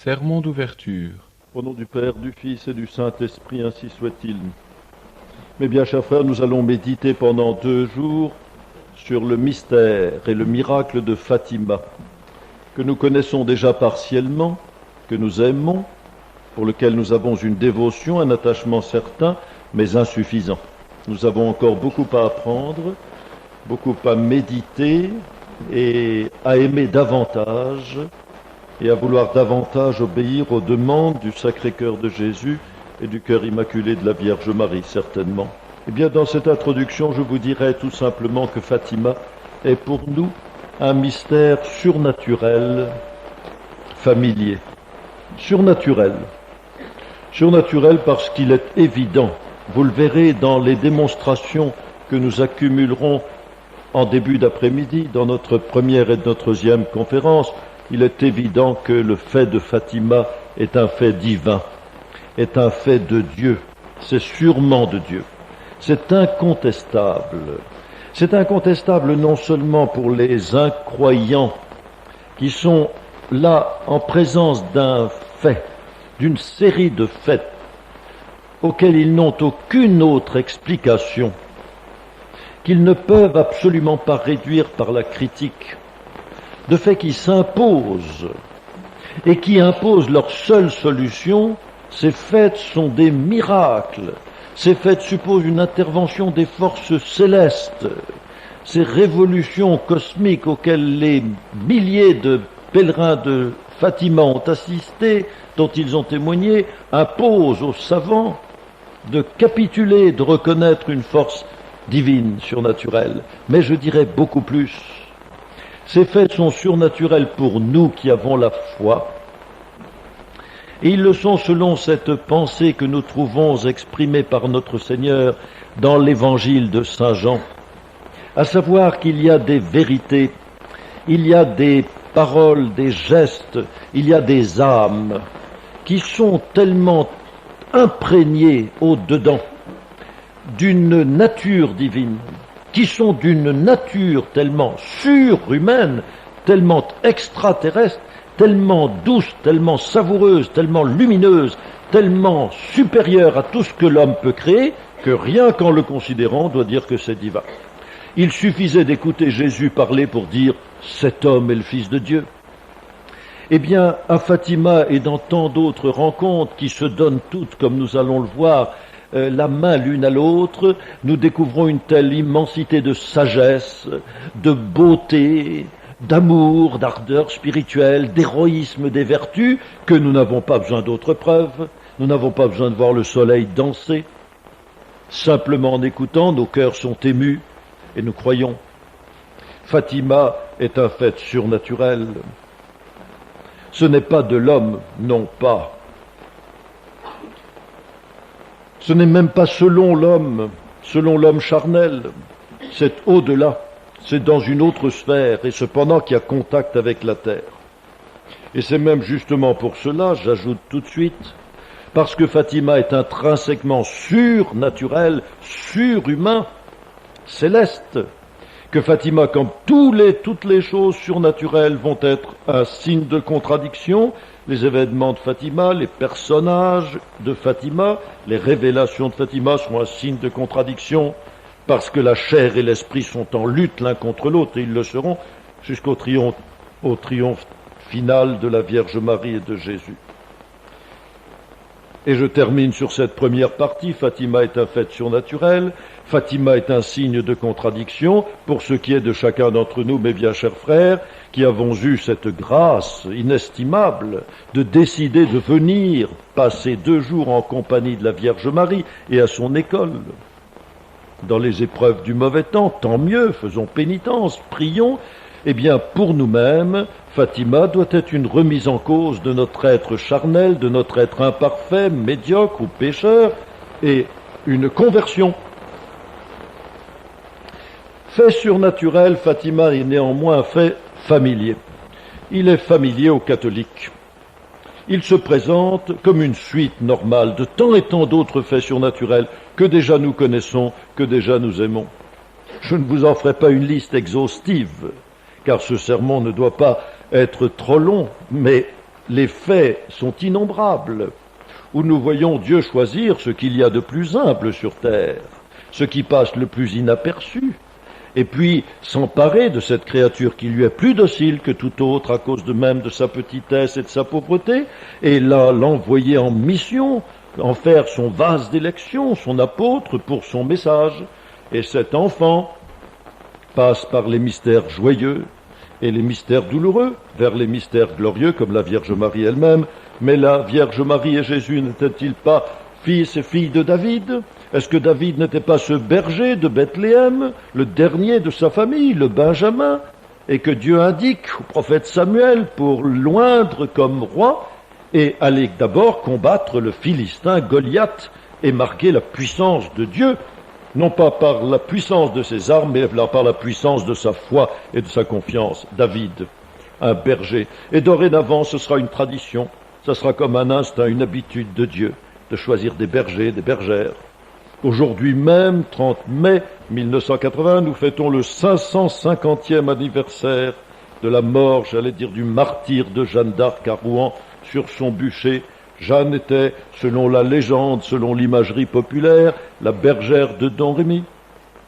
Sermon d'ouverture. Au nom du Père, du Fils et du Saint-Esprit, ainsi soit-il. Mes bien chers frères, nous allons méditer pendant 2 jours sur le mystère et le miracle de Fatima, que nous connaissons déjà partiellement, que nous aimons, pour lequel nous avons une dévotion, un attachement certain, mais insuffisant. Nous avons encore beaucoup à apprendre, beaucoup à méditer et à aimer davantage et à vouloir davantage obéir aux demandes du Sacré-Cœur de Jésus et du Cœur Immaculé de la Vierge Marie, certainement. Eh bien, dans cette introduction, je vous dirai tout simplement que Fatima est pour nous un mystère surnaturel, familier. Surnaturel. Surnaturel parce qu'il est évident, vous le verrez dans les démonstrations que nous accumulerons en début d'après-midi, dans notre première et notre deuxième conférence, il est évident que le fait de Fatima est un fait divin, est un fait de Dieu, c'est sûrement de Dieu. C'est incontestable. C'est incontestable non seulement pour les incroyants qui sont là en présence d'un fait, d'une série de faits auxquels ils n'ont aucune autre explication, qu'ils ne peuvent absolument pas réduire par la critique, de faits qui s'imposent et qui imposent leur seule solution. Ces faits sont des miracles. Ces faits supposent une intervention des forces célestes. Ces révolutions cosmiques auxquelles les milliers de pèlerins de Fatima ont assisté, dont ils ont témoigné, imposent aux savants de capituler, de reconnaître une force divine, surnaturelle. Mais je dirais beaucoup plus. Ces faits sont surnaturels pour nous qui avons la foi, et ils le sont selon cette pensée que nous trouvons exprimée par notre Seigneur dans l'évangile de Saint Jean, à savoir qu'il y a des vérités, il y a des paroles, des gestes, il y a des âmes qui sont tellement imprégnées au-dedans d'une nature divine, qui sont d'une nature tellement surhumaine, tellement extraterrestre, tellement douce, tellement savoureuse, tellement lumineuse, tellement supérieure à tout ce que l'homme peut créer, que rien qu'en le considérant, on doit dire que c'est divin. Il suffisait d'écouter Jésus parler pour dire « cet homme est le Fils de Dieu ». Eh bien, à Fatima et dans tant d'autres rencontres qui se donnent toutes, comme nous allons le voir, la main l'une à l'autre, nous découvrons une telle immensité de sagesse, de beauté, d'amour, d'ardeur spirituelle, d'héroïsme des vertus, que nous n'avons pas besoin d'autres preuves, nous n'avons pas besoin de voir le soleil danser. Simplement en écoutant, nos cœurs sont émus et nous croyons. Fatima est un fait surnaturel. Ce n'est pas de l'homme, non pas. Ce n'est même pas selon l'homme charnel, c'est au-delà, c'est dans une autre sphère, et cependant qui a contact avec la terre. Et c'est même justement pour cela, j'ajoute tout de suite, parce que Fatima est intrinsèquement surnaturel, surhumain, céleste, que Fatima, comme toutes les choses surnaturelles, vont être un signe de contradiction. Les événements de Fatima, les personnages de Fatima, les révélations de Fatima sont un signe de contradiction parce que la chair et l'esprit sont en lutte l'un contre l'autre, et ils le seront jusqu'au triomphe final de la Vierge Marie et de Jésus. Et je termine sur cette première partie. Fatima est un fait surnaturel. Fatima est un signe de contradiction pour ce qui est de chacun d'entre nous, mes bien chers frères, qui avons eu cette grâce inestimable de décider de venir passer 2 jours en compagnie de la Vierge Marie et à son école. Dans les épreuves du mauvais temps, tant mieux, faisons pénitence, prions. Eh bien, pour nous-mêmes, Fatima doit être une remise en cause de notre être charnel, de notre être imparfait, médiocre ou pécheur, et une conversion. Fait surnaturel, Fatima est néanmoins un fait familier. Il est familier aux catholiques. Il se présente comme une suite normale de tant et tant d'autres faits surnaturels que déjà nous connaissons, que déjà nous aimons. Je ne vous en ferai pas une liste exhaustive, car ce sermon ne doit pas être trop long, mais les faits sont innombrables, où nous voyons Dieu choisir ce qu'il y a de plus humble sur terre, ce qui passe le plus inaperçu, et puis s'emparer de cette créature qui lui est plus docile que tout autre à cause de même de sa petitesse et de sa pauvreté, et là l'envoyer en mission, en faire son vase d'élection, son apôtre pour son message. Et cet enfant passe par les mystères joyeux et les mystères douloureux vers les mystères glorieux comme la Vierge Marie elle-même. Mais la Vierge Marie et Jésus n'étaient-ils pas fils et filles de David? Est-ce que David n'était pas ce berger de Bethléem, le dernier de sa famille, le Benjamin, et que Dieu indique au prophète Samuel pour l'oindre comme roi et aller d'abord combattre le Philistin Goliath et marquer la puissance de Dieu, non pas par la puissance de ses armes, mais par la puissance de sa foi et de sa confiance. David, un berger. Et dorénavant, ce sera une tradition, ce sera comme un instinct, une habitude de Dieu, de choisir des bergers, des bergères. Aujourd'hui même, 30 mai 1980, nous fêtons le 550e anniversaire de la mort, j'allais dire, du martyr de Jeanne d'Arc à Rouen sur son bûcher. Jeanne était, selon la légende, selon l'imagerie populaire, la bergère de Domremy.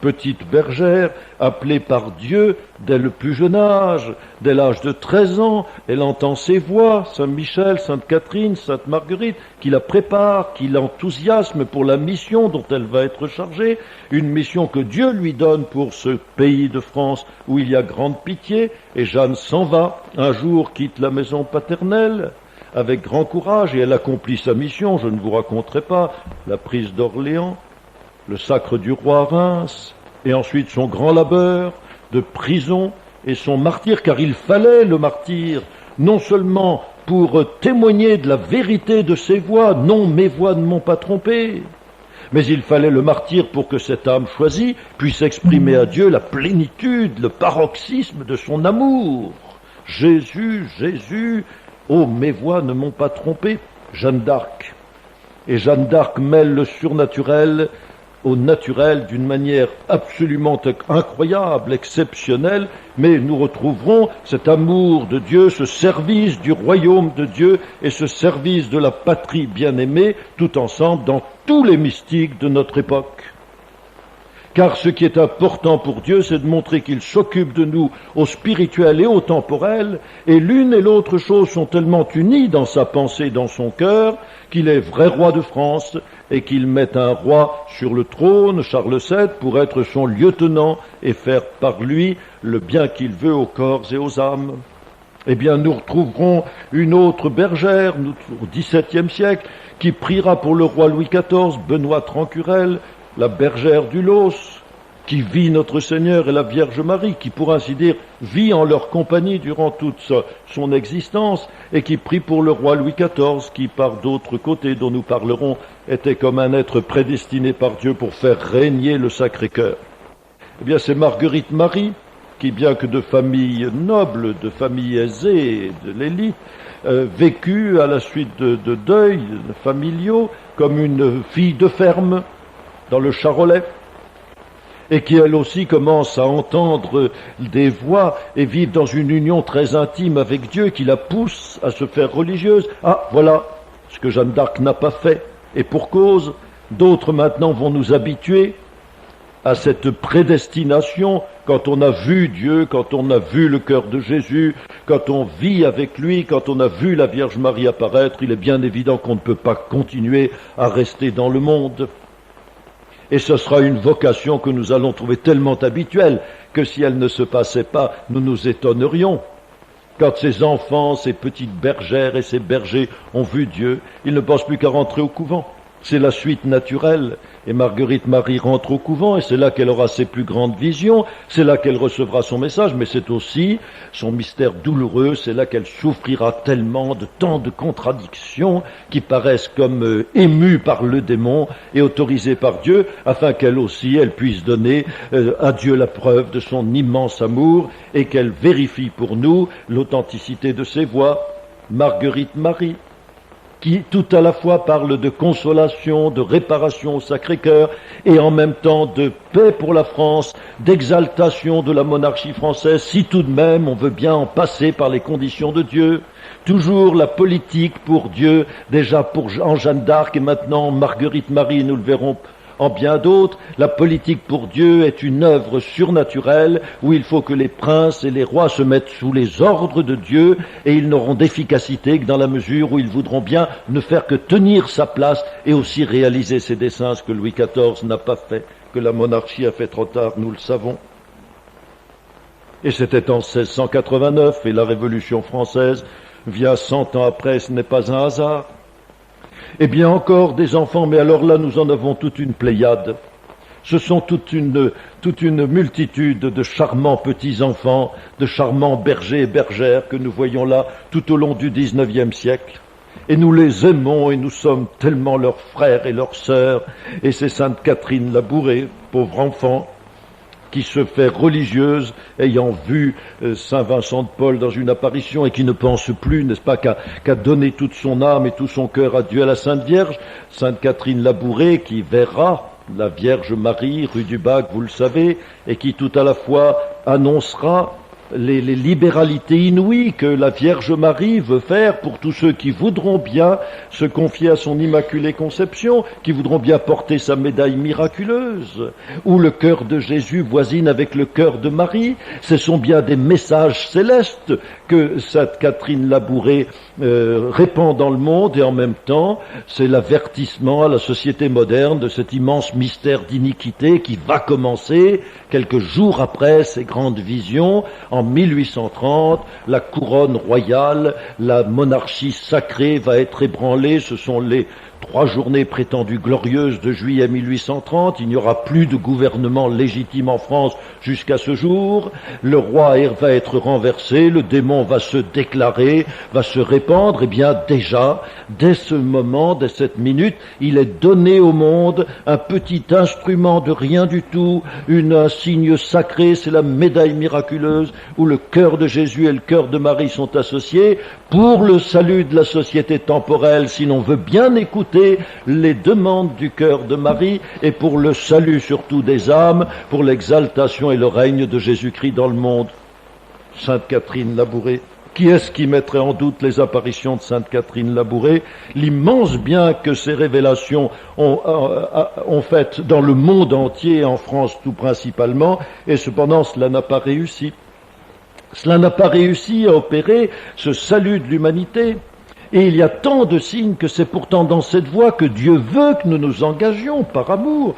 Petite bergère, appelée par Dieu dès le plus jeune âge, dès l'âge de 13 ans, elle entend ses voix, Saint Michel, Sainte Catherine, Sainte Marguerite, qui la préparent, qui l'enthousiasment pour la mission dont elle va être chargée, une mission que Dieu lui donne pour ce pays de France où il y a grande pitié, et Jeanne s'en va, un jour quitte la maison paternelle, avec grand courage, et elle accomplit sa mission, je ne vous raconterai pas, la prise d'Orléans, le sacre du roi à Reims, et ensuite son grand labeur de prison et son martyr, car il fallait le martyr, non seulement pour témoigner de la vérité de ses voix, non, mes voix ne m'ont pas trompé, mais il fallait le martyr pour que cette âme choisie puisse exprimer à Dieu la plénitude, le paroxysme de son amour. Jésus, Jésus, oh, mes voix ne m'ont pas trompé, Jeanne d'Arc. Et Jeanne d'Arc mêle le surnaturel au naturel d'une manière absolument incroyable, exceptionnelle, mais nous retrouverons cet amour de Dieu, ce service du royaume de Dieu et ce service de la patrie bien-aimée, tout ensemble dans tous les mystiques de notre époque. Car ce qui est important pour Dieu, c'est de montrer qu'il s'occupe de nous au spirituel et au temporel, et l'une et l'autre chose sont tellement unies dans sa pensée, dans son cœur, qu'il est vrai roi de France, et qu'il met un roi sur le trône, Charles VII, pour être son lieutenant et faire par lui le bien qu'il veut aux corps et aux âmes. Eh bien, nous retrouverons une autre bergère, au XVIIe siècle, qui priera pour le roi Louis XIV, Benoît Trancurel, la bergère du Los, qui vit notre Seigneur et la Vierge Marie, qui, pour ainsi dire, vit en leur compagnie durant toute son existence, et qui prie pour le roi Louis XIV, qui, par d'autres côtés dont nous parlerons, était comme un être prédestiné par Dieu pour faire régner le Sacré-Cœur. Eh bien, c'est Marguerite Marie, qui, bien que de famille noble, de famille aisée, de l'élite, vécut à la suite de deuils familiaux comme une fille de ferme, dans le Charolais, et qui elle aussi commence à entendre des voix et vivre dans une union très intime avec Dieu qui la pousse à se faire religieuse. Ah, voilà ce que Jeanne d'Arc n'a pas fait, et pour cause, d'autres maintenant vont nous habituer à cette prédestination quand on a vu Dieu, quand on a vu le cœur de Jésus, quand on vit avec lui, quand on a vu la Vierge Marie apparaître. Il est bien évident qu'on ne peut pas continuer à rester dans le monde. Et ce sera une vocation que nous allons trouver tellement habituelle que si elle ne se passait pas, nous nous étonnerions. Quand ces enfants, ces petites bergères et ces bergers ont vu Dieu, ils ne pensent plus qu'à rentrer au couvent. C'est la suite naturelle. Et Marguerite Marie rentre au couvent, et c'est là qu'elle aura ses plus grandes visions, c'est là qu'elle recevra son message, mais c'est aussi son mystère douloureux, c'est là qu'elle souffrira tellement de tant de contradictions qui paraissent comme émues par le démon et autorisées par Dieu, afin qu'elle aussi, elle puisse donner à Dieu la preuve de son immense amour, et qu'elle vérifie pour nous l'authenticité de ses voix. Marguerite Marie. qui tout à la fois parle de consolation, de réparation au Sacré-Cœur, et en même temps de paix pour la France, d'exaltation de la monarchie française, si tout de même on veut bien en passer par les conditions de Dieu. Toujours la politique pour Dieu, déjà en Jeanne d'Arc et maintenant Marguerite Marie, nous le verrons en bien d'autres. La politique pour Dieu est une œuvre surnaturelle où il faut que les princes et les rois se mettent sous les ordres de Dieu, et ils n'auront d'efficacité que dans la mesure où ils voudront bien ne faire que tenir sa place et aussi réaliser ses desseins, ce que Louis XIV n'a pas fait, que la monarchie a fait trop tard, nous le savons. Et c'était en 1689, et la Révolution française vient 100 ans après, ce n'est pas un hasard. Eh bien encore des enfants, mais alors là nous en avons toute une pléiade. Ce sont toute une multitude de charmants petits-enfants, de charmants bergers et bergères que nous voyons là tout au long du XIXe siècle. Et nous les aimons et nous sommes tellement leurs frères et leurs sœurs. Et c'est Sainte Catherine Labouré, pauvre enfant, qui se fait religieuse, ayant vu Saint Vincent de Paul dans une apparition et qui ne pense plus, n'est-ce pas, qu'à donner toute son âme et tout son cœur à Dieu, à la Sainte Vierge. Sainte Catherine Labouré qui verra la Vierge Marie, rue du Bac, vous le savez, et qui tout à la fois annoncera les libéralités inouïes que la Vierge Marie veut faire pour tous ceux qui voudront bien se confier à son Immaculée Conception, qui voudront bien porter sa médaille miraculeuse, où le cœur de Jésus voisine avec le cœur de Marie. Ce sont bien des messages célestes que Sainte Catherine Labouré répand dans le monde, et en même temps, c'est l'avertissement à la société moderne de cet immense mystère d'iniquité qui va commencer quelques jours après ces grandes visions. En 1830, la couronne royale, la monarchie sacrée va être ébranlée. Ce sont les 3 journées prétendues glorieuses de juillet 1830. Il n'y aura plus de gouvernement légitime en France jusqu'à ce jour. Le roi va être renversé, le démon va se déclarer, va se répandre. Et bien déjà, dès ce moment, dès cette minute, il est donné au monde un petit instrument de rien du tout, un signe sacré, c'est la médaille miraculeuse où le cœur de Jésus et le cœur de Marie sont associés pour le salut de la société temporelle, si l'on veut bien écouter les demandes du cœur de Marie, et pour le salut surtout des âmes, pour l'exaltation et le règne de Jésus-Christ dans le monde. Sainte Catherine Labouré. Qui est-ce qui mettrait en doute les apparitions de Sainte Catherine Labouré? L'immense bien que ces révélations ont fait dans le monde entier, en France tout principalement, et cependant cela n'a pas réussi. Cela n'a pas réussi à opérer ce salut de l'humanité. Et il y a tant de signes que c'est pourtant dans cette voie que Dieu veut que nous nous engagions par amour.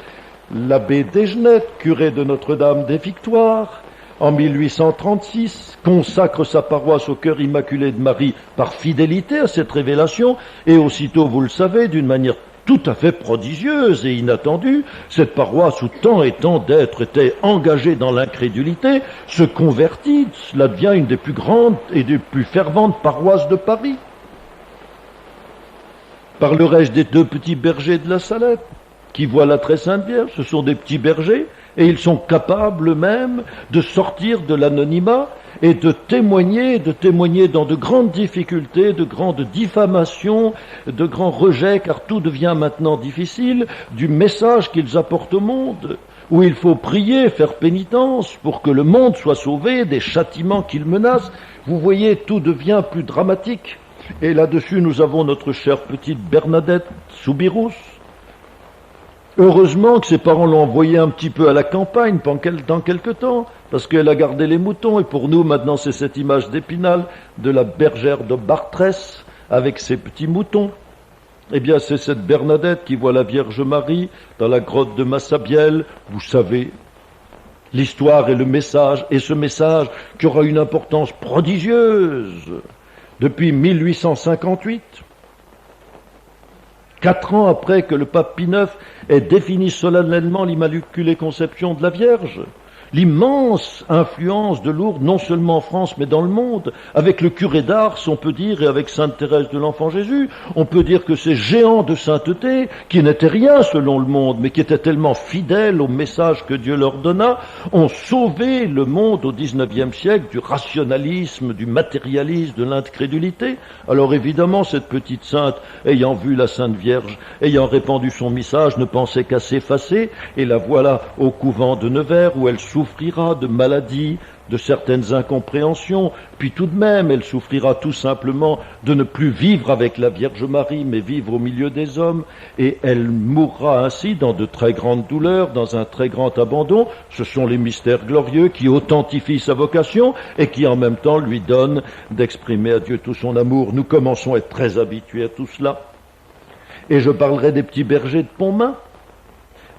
L'abbé Desgenette, curé de Notre-Dame des Victoires, en 1836, consacre sa paroisse au cœur immaculé de Marie par fidélité à cette révélation, et aussitôt, vous le savez, d'une manière tout à fait prodigieuse et inattendue, cette paroisse où tant et tant d'êtres étaient engagés dans l'incrédulité se convertit. Cela devient une des plus grandes et des plus ferventes paroisses de Paris. Parlerai-je des 2 petits bergers de la Salette qui voient la très sainte Vierge? Ce sont des petits bergers, et ils sont capables même de sortir de l'anonymat et de témoigner dans de grandes difficultés, de grandes diffamations, de grands rejets, car tout devient maintenant difficile, du message qu'ils apportent au monde, où il faut prier, faire pénitence pour que le monde soit sauvé des châtiments qu'il menace. Vous voyez, tout devient plus dramatique. Et là-dessus, nous avons notre chère petite Bernadette Soubirous. Heureusement que ses parents l'ont envoyée un petit peu à la campagne dans quelque temps, parce qu'elle a gardé les moutons, et pour nous, maintenant, c'est cette image d'Épinal de la bergère de Bartrès avec ses petits moutons. Eh bien, c'est cette Bernadette qui voit la Vierge Marie dans la grotte de Massabielle. Vous savez l'histoire et le message, et ce message qui aura une importance prodigieuse depuis 1858. 4 ans après que le pape Pie IX ait défini solennellement l'Immaculée Conception de la Vierge, l'immense influence de Lourdes, non seulement en France, mais dans le monde. Avec le curé d'Ars, on peut dire, et avec Sainte Thérèse de l'Enfant Jésus, on peut dire que ces géants de sainteté, qui n'étaient rien selon le monde, mais qui étaient tellement fidèles au message que Dieu leur donna, ont sauvé le monde au XIXe siècle du rationalisme, du matérialisme, de l'incrédulité. Alors évidemment, cette petite sainte, ayant vu la Sainte Vierge, ayant répandu son message, ne pensait qu'à s'effacer, et la voilà au couvent de Nevers, où elle souffrira de maladies, de certaines incompréhensions, puis tout de même elle souffrira tout simplement de ne plus vivre avec la Vierge Marie, mais vivre au milieu des hommes, et elle mourra ainsi dans de très grandes douleurs, dans un très grand abandon. Ce sont les mystères glorieux qui authentifient sa vocation et qui en même temps lui donnent d'exprimer à Dieu tout son amour. Nous commençons à être très habitués à tout cela. Et je parlerai des petits bergers de Pontmain.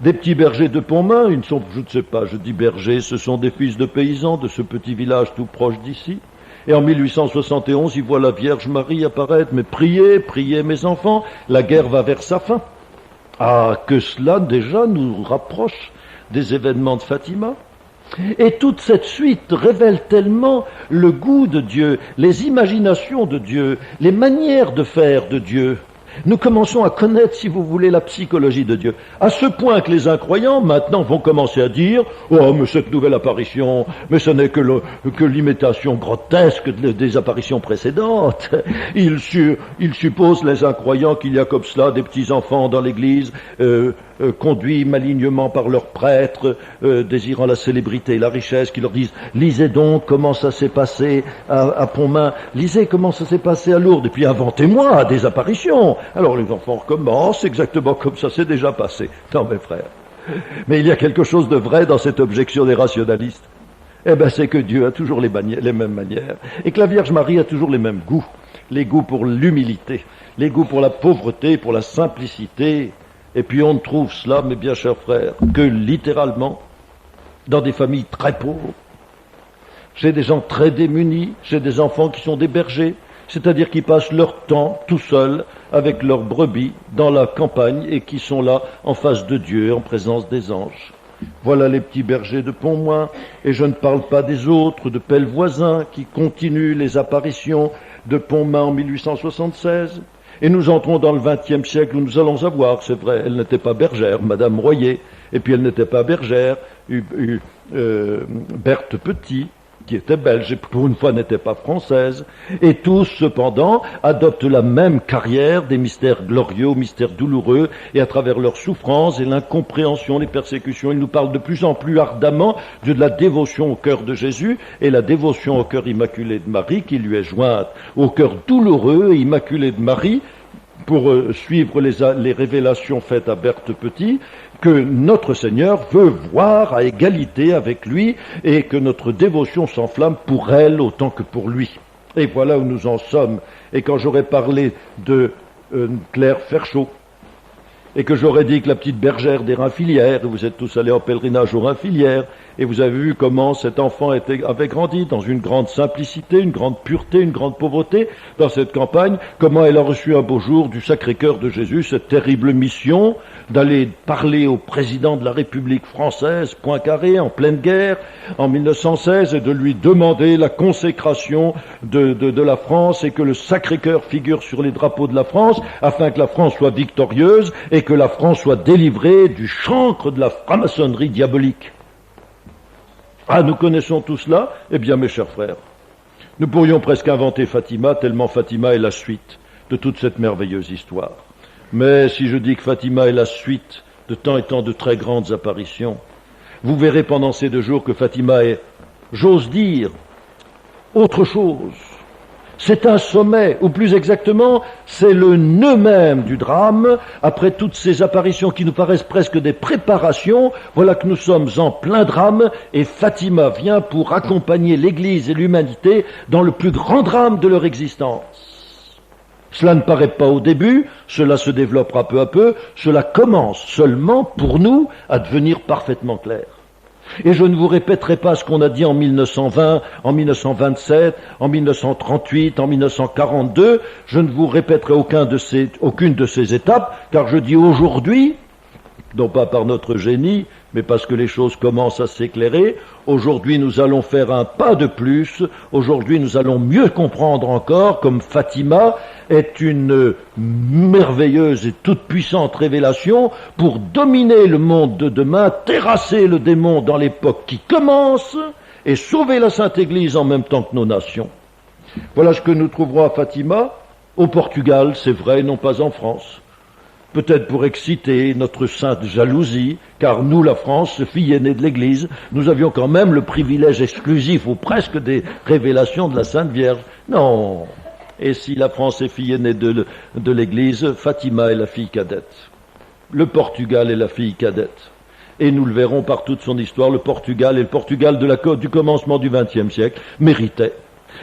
Des petits bergers de Pontmain, ils ne sont, je ne sais pas, je dis bergers, ce sont des fils de paysans de ce petit village tout proche d'ici. Et en 1871, ils voient la Vierge Marie apparaître. Mais priez, priez mes enfants, la guerre va vers sa fin. Ah, que cela déjà nous rapproche des événements de Fatima. Et toute cette suite révèle tellement le goût de Dieu, les imaginations de Dieu, les manières de faire de Dieu. Nous commençons à connaître, si vous voulez, la psychologie de Dieu. À ce point que les incroyants, maintenant, vont commencer à dire « Oh, mais cette nouvelle apparition, mais ce n'est que l'imitation grotesque des apparitions précédentes. » Ils supposent, les incroyants, qu'il y a comme cela des petits-enfants dans l'église, conduits malignement par leurs prêtres, désirant la célébrité et la richesse, qui leur disent « Lisez donc comment ça s'est passé à Pontmain, lisez comment ça s'est passé à Lourdes, et puis inventez-moi des apparitions. » Alors les enfants recommencent exactement comme ça s'est déjà passé. Non mes frères, mais il y a quelque chose de vrai dans cette objection des rationalistes. Eh bien c'est que Dieu a toujours les mêmes manières, et que la Vierge Marie a toujours les mêmes goûts. Les goûts pour l'humilité, les goûts pour la pauvreté, pour la simplicité. Et puis on ne trouve cela, mes bien chers frères, que littéralement dans des familles très pauvres, chez des gens très démunis, chez des enfants qui sont des bergers, c'est-à-dire qui passent leur temps tout seuls avec leurs brebis dans la campagne et qui sont là en face de Dieu, en présence des anges. Voilà les petits bergers de Pontmain, et je ne parle pas des autres, de Pellevoisin, qui continuent les apparitions de Pontmain en 1876. Et nous entrons dans le XXe siècle où nous allons avoir, c'est vrai, elle n'était pas bergère, Madame Royer, et puis elle n'était pas bergère, Berthe Petit, qui était belge et pour une fois n'était pas française, et tous cependant adoptent la même carrière des mystères glorieux aux mystères douloureux, et à travers leurs souffrances et l'incompréhension, les persécutions, ils nous parlent de plus en plus ardemment de la dévotion au cœur de Jésus et la dévotion au cœur immaculé de Marie qui lui est jointe, au cœur douloureux et immaculé de Marie, pour suivre les révélations faites à Berthe Petit, que notre Seigneur veut voir à égalité avec lui et que notre dévotion s'enflamme pour elle autant que pour lui. Et voilà où nous en sommes. Et quand j'aurais parlé de Claire Ferchaud, et que j'aurais dit que la petite bergère des Rainfilières, vous êtes tous allés en pèlerinage aux Rainfilières, et vous avez vu comment cet enfant avait grandi dans une grande simplicité, une grande pureté, une grande pauvreté dans cette campagne, comment elle a reçu un beau jour du Sacré-Cœur de Jésus cette terrible mission d'aller parler au président de la République française, Poincaré, en pleine guerre, en 1916, et de lui demander la consécration de la France et que le Sacré-Cœur figure sur les drapeaux de la France, afin que la France soit victorieuse et que la France soit délivrée du chancre de la franc-maçonnerie diabolique. Ah, nous connaissons tout cela? Eh bien, mes chers frères, nous pourrions presque inventer Fatima, tellement Fatima est la suite de toute cette merveilleuse histoire. Mais si je dis que Fatima est la suite de tant et tant de très grandes apparitions, vous verrez pendant ces 2 jours que Fatima est, j'ose dire, autre chose. C'est un sommet, ou plus exactement, c'est le nœud même du drame. Après toutes ces apparitions qui nous paraissent presque des préparations, voilà que nous sommes en plein drame, et Fatima vient pour accompagner l'Église et l'humanité dans le plus grand drame de leur existence. Cela ne paraît pas au début, cela se développera peu à peu, cela commence seulement pour nous à devenir parfaitement clair. Et je ne vous répéterai pas ce qu'on a dit en 1920, en 1927, en 1938, en 1942, je ne vous répéterai aucune de ces étapes, car je dis aujourd'hui, non pas par notre génie, mais parce que les choses commencent à s'éclairer. Aujourd'hui, nous allons faire un pas de plus. Aujourd'hui, nous allons mieux comprendre encore, comme Fatima est une merveilleuse et toute puissante révélation pour dominer le monde de demain, terrasser le démon dans l'époque qui commence et sauver la Sainte Église en même temps que nos nations. Voilà ce que nous trouverons à Fatima, au Portugal, c'est vrai, non pas en France. Peut-être pour exciter notre sainte jalousie, car nous, la France, fille aînée de l'Église, nous avions quand même le privilège exclusif, ou presque, des révélations de la Sainte Vierge. Non. Et si la France est fille aînée de l'Église, Fatima est la fille cadette. Le Portugal est la fille cadette. Et nous le verrons par toute son histoire, le Portugal et le Portugal du commencement du XXe siècle méritait.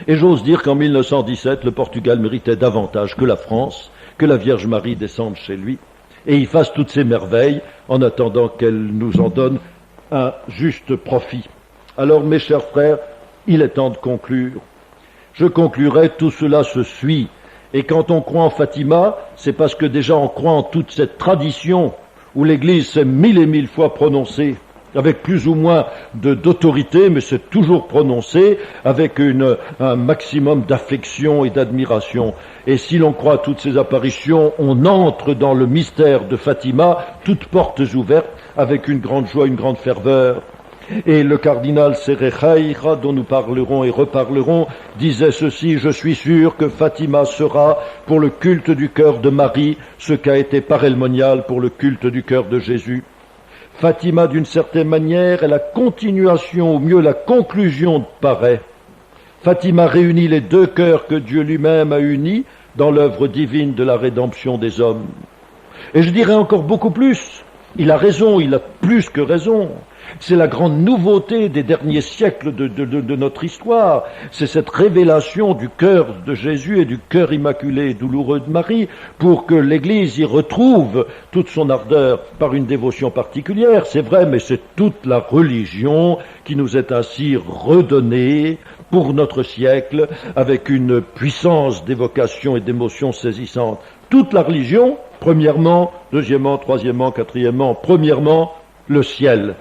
Et j'ose dire qu'en 1917, le Portugal méritait davantage que la France, que la Vierge Marie descende chez lui et y fasse toutes ces merveilles en attendant qu'elle nous en donne un juste profit. Alors, mes chers frères, il est temps de conclure. Je conclurai, tout cela se suit. Et quand on croit en Fatima, c'est parce que déjà on croit en toute cette tradition où l'Église s'est mille et mille fois prononcée, avec plus ou moins d'autorité, mais c'est toujours prononcé avec un maximum d'affection et d'admiration. Et si l'on croit à toutes ces apparitions, on entre dans le mystère de Fatima, toutes portes ouvertes, avec une grande joie, une grande ferveur. Et le cardinal Cerejaira, dont nous parlerons et reparlerons, disait ceci: je suis sûr que Fatima sera, pour le culte du cœur de Marie, ce qu'a été Parelmonial pour le culte du cœur de Jésus. Fatima, d'une certaine manière, est la continuation, ou mieux la conclusion de Paray. Fatima réunit les deux cœurs que Dieu lui-même a unis dans l'œuvre divine de la rédemption des hommes. Et je dirais encore beaucoup plus. Il a raison, il a plus que raison. C'est la grande nouveauté des derniers siècles de notre histoire. C'est cette révélation du cœur de Jésus et du cœur immaculé et douloureux de Marie pour que l'Église y retrouve toute son ardeur par une dévotion particulière. C'est vrai, mais c'est toute la religion qui nous est ainsi redonnée pour notre siècle avec une puissance d'évocation et d'émotion saisissante. Toute la religion, premièrement, deuxièmement, troisièmement, quatrièmement, premièrement, le ciel.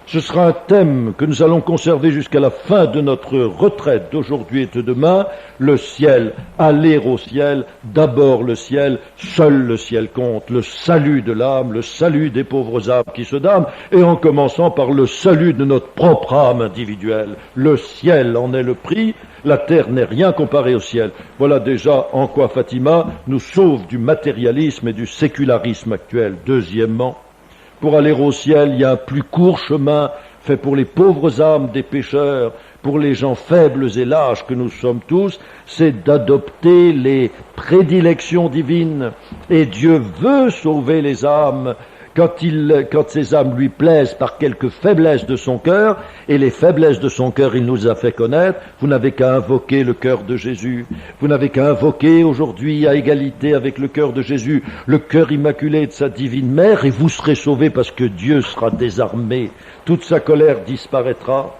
Ce sera un thème que nous allons conserver jusqu'à la fin de notre retraite d'aujourd'hui et de demain, le ciel, aller au ciel, d'abord le ciel, seul le ciel compte, le salut de l'âme, le salut des pauvres âmes qui se damnent, et en commençant par le salut de notre propre âme individuelle. Le ciel en est le prix, la terre n'est rien comparé au ciel. Voilà déjà en quoi Fatima nous sauve du matérialisme et du sécularisme actuel. Deuxièmement, pour aller au ciel, il y a un plus court chemin fait pour les pauvres âmes des pécheurs, pour les gens faibles et lâches que nous sommes tous, c'est d'adopter les prédilections divines. Et Dieu veut sauver les âmes quand ces âmes lui plaisent par quelques faiblesses de son cœur, et les faiblesses de son cœur il nous a fait connaître. Vous n'avez qu'à invoquer le cœur de Jésus. Vous n'avez qu'à invoquer aujourd'hui, à égalité avec le cœur de Jésus, le cœur immaculé de sa divine mère, et vous serez sauvés parce que Dieu sera désarmé. Toute sa colère disparaîtra.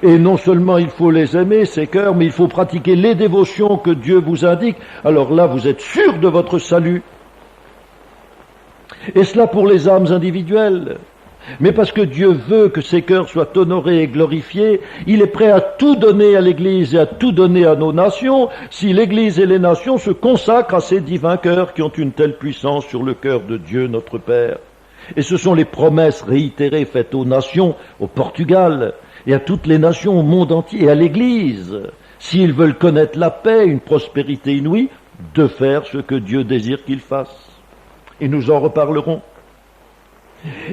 Et non seulement il faut les aimer, ces cœurs, mais il faut pratiquer les dévotions que Dieu vous indique. Alors là, vous êtes sûr de votre salut. Et cela pour les âmes individuelles. Mais parce que Dieu veut que ces cœurs soient honorés et glorifiés, il est prêt à tout donner à l'Église et à tout donner à nos nations, si l'Église et les nations se consacrent à ces divins cœurs qui ont une telle puissance sur le cœur de Dieu notre Père. Et ce sont les promesses réitérées faites aux nations, au Portugal, et à toutes les nations au monde entier, et à l'Église, s'ils veulent connaître la paix, une prospérité inouïe, de faire ce que Dieu désire qu'ils fassent. Et nous en reparlerons.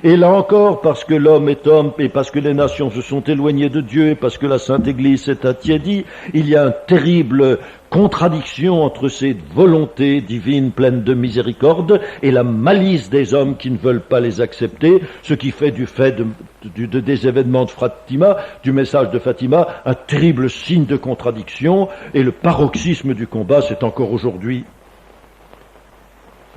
Et là encore, parce que l'homme est homme, et parce que les nations se sont éloignées de Dieu, et parce que la Sainte Église s'est attiédie, il y a une terrible contradiction entre ces volontés divines pleines de miséricorde et la malice des hommes qui ne veulent pas les accepter, ce qui fait des événements de Fatima, du message de Fatima, un terrible signe de contradiction, et le paroxysme du combat, c'est encore aujourd'hui.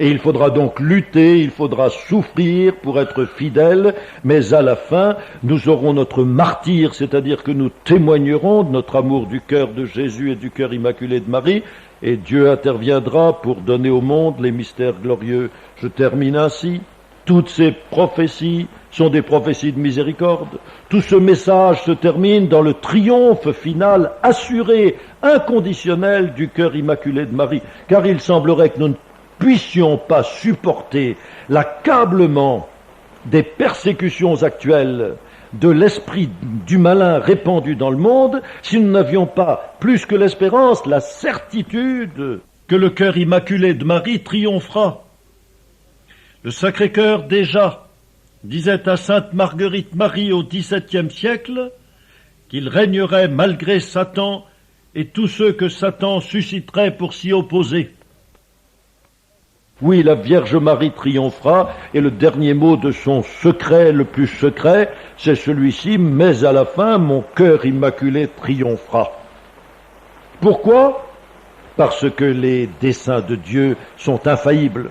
Et il faudra donc lutter, il faudra souffrir pour être fidèles, mais à la fin, nous aurons notre martyr, c'est-à-dire que nous témoignerons de notre amour du cœur de Jésus et du cœur immaculé de Marie, et Dieu interviendra pour donner au monde les mystères glorieux. Je termine ainsi. Toutes ces prophéties sont des prophéties de miséricorde. Tout ce message se termine dans le triomphe final assuré, inconditionnel du cœur immaculé de Marie. Car il semblerait que nous ne puissions pas supporter l'accablement des persécutions actuelles, de l'esprit du malin répandu dans le monde, si nous n'avions pas, plus que l'espérance, la certitude que le cœur immaculé de Marie triomphera. Le Sacré-Cœur déjà disait à sainte Marguerite Marie au XVIIe siècle qu'il régnerait malgré Satan et tous ceux que Satan susciterait pour s'y opposer. Oui, la Vierge Marie triomphera, et le dernier mot de son secret le plus secret, c'est celui-ci, mais à la fin, mon cœur immaculé triomphera. Pourquoi? Parce que les desseins de Dieu sont infaillibles.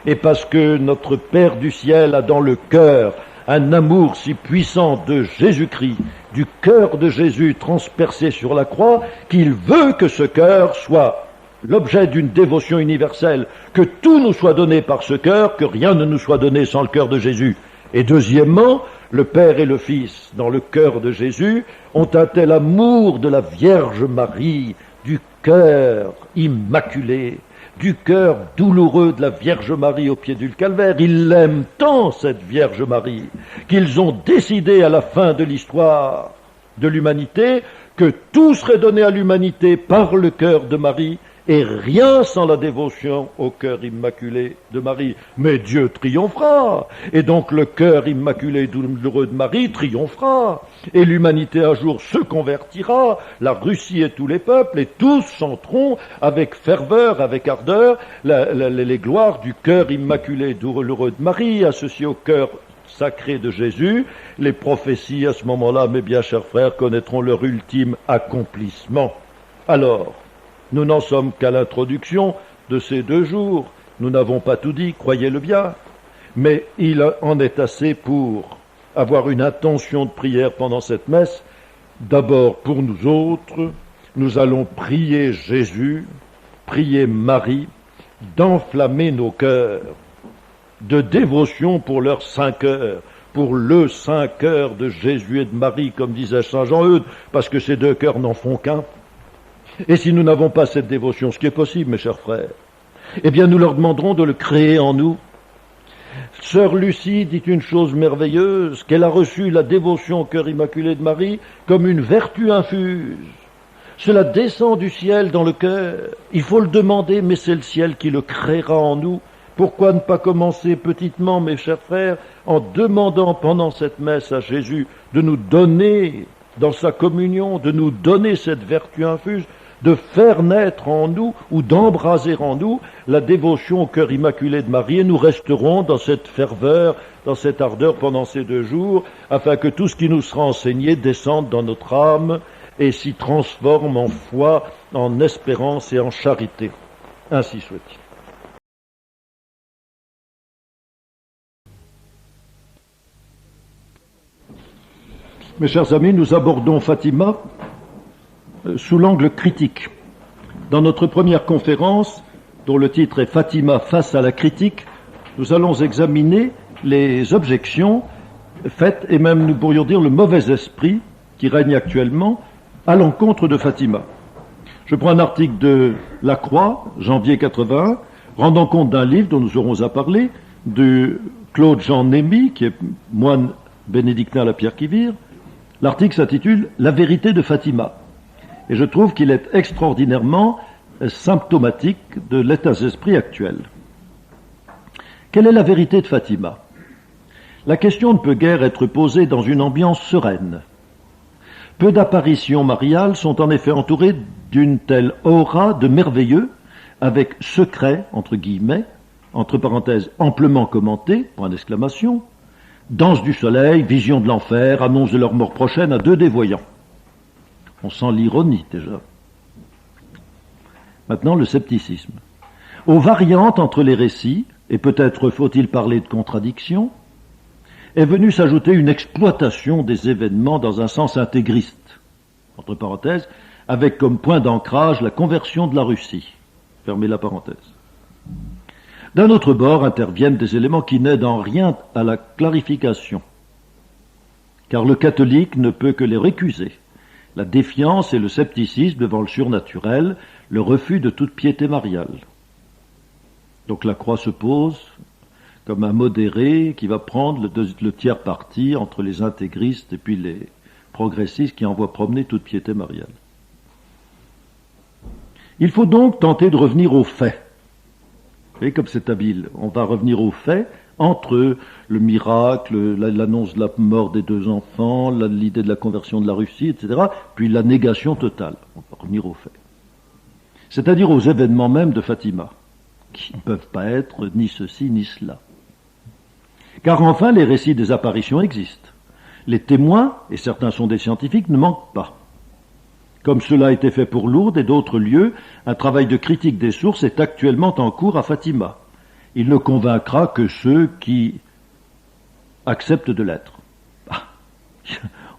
Et parce que notre Père du ciel a dans le cœur un amour si puissant de Jésus-Christ, du cœur de Jésus transpercé sur la croix, qu'il veut que ce cœur soit l'objet d'une dévotion universelle, que tout nous soit donné par ce cœur, que rien ne nous soit donné sans le cœur de Jésus. Et deuxièmement, le Père et le Fils, dans le cœur de Jésus, ont un tel amour de la Vierge Marie, du cœur immaculé, du cœur douloureux de la Vierge Marie au pied du calvaire. Ils l'aiment tant, cette Vierge Marie, qu'ils ont décidé à la fin de l'histoire de l'humanité que tout serait donné à l'humanité par le cœur de Marie, et rien sans la dévotion au cœur immaculé de Marie. Mais Dieu triomphera, et donc le cœur immaculé et douloureux de Marie triomphera, et l'humanité un jour se convertira, la Russie et tous les peuples, et tous chanteront avec ferveur, avec ardeur, les gloires du cœur immaculé et douloureux de Marie, associé au cœur sacré de Jésus. Les prophéties à ce moment-là, mes bien chers frères, connaîtront leur ultime accomplissement. Alors, nous n'en sommes qu'à l'introduction de ces 2 jours. Nous n'avons pas tout dit, croyez-le bien. Mais il en est assez pour avoir une intention de prière pendant cette messe. D'abord pour nous autres, nous allons prier Jésus, prier Marie, d'enflammer nos cœurs de dévotion pour leur saint cœur, pour le saint cœur de Jésus et de Marie, comme disait saint Jean-Eudes, parce que ces 2 cœurs n'en font qu'un. Et si nous n'avons pas cette dévotion, ce qui est possible, mes chers frères, eh bien nous leur demanderons de le créer en nous. Sœur Lucie dit une chose merveilleuse, qu'elle a reçu la dévotion au cœur immaculé de Marie comme une vertu infuse. Cela descend du ciel dans le cœur. Il faut le demander, mais c'est le ciel qui le créera en nous. Pourquoi ne pas commencer petitement, mes chers frères, en demandant pendant cette messe à Jésus de nous donner, dans sa communion, de nous donner cette vertu infuse, de faire naître en nous ou d'embraser en nous la dévotion au cœur immaculé de Marie, et nous resterons dans cette ferveur, dans cette ardeur pendant ces 2 jours, afin que tout ce qui nous sera enseigné descende dans notre âme et s'y transforme en foi, en espérance et en charité. Ainsi soit-il. Mes chers amis, nous abordons Fatima sous l'angle critique. Dans notre première conférence, dont le titre est Fatima face à la critique, nous allons examiner les objections faites, et même nous pourrions dire le mauvais esprit qui règne actuellement à l'encontre de Fatima. Je prends un article de La Croix, janvier 81, rendant compte d'un livre dont nous aurons à parler, de Claude Jean Némy, qui est moine bénédictin à la Pierre-qui-Vire. L'article s'intitule « La vérité de Fatima ». Et je trouve qu'il est extraordinairement symptomatique de l'état d'esprit actuel. Quelle est la vérité de Fatima? La question ne peut guère être posée dans une ambiance sereine. Peu d'apparitions mariales sont en effet entourées d'une telle aura de merveilleux, avec secret, entre guillemets, entre parenthèses, amplement commenté, point d'exclamation, danse du soleil, vision de l'enfer, annonce de leur mort prochaine à 2 des voyants. On sent l'ironie déjà. Maintenant, le scepticisme. Aux variantes entre les récits, et peut-être faut-il parler de contradiction, est venue s'ajouter une exploitation des événements dans un sens intégriste, entre parenthèses, avec comme point d'ancrage la conversion de la Russie. Fermez la parenthèse. D'un autre bord interviennent des éléments qui n'aident en rien à la clarification, car le catholique ne peut que les récuser. La défiance et le scepticisme devant le surnaturel, le refus de toute piété mariale. Donc la croix se pose comme un modéré qui va prendre le tiers parti entre les intégristes et puis les progressistes qui envoient promener toute piété mariale. Il faut donc tenter de revenir aux faits. Vous voyez comme c'est habile. On va revenir aux faits entre le miracle, l'annonce de la mort des 2 enfants, l'idée de la conversion de la Russie, etc., puis la négation totale. On va revenir aux faits. C'est-à-dire aux événements même de Fatima, qui ne peuvent pas être ni ceci ni cela. Car enfin, les récits des apparitions existent. Les témoins, et certains sont des scientifiques, ne manquent pas. Comme cela a été fait pour Lourdes et d'autres lieux, un travail de critique des sources est actuellement en cours à Fatima. Il ne convaincra que ceux qui acceptent de l'être.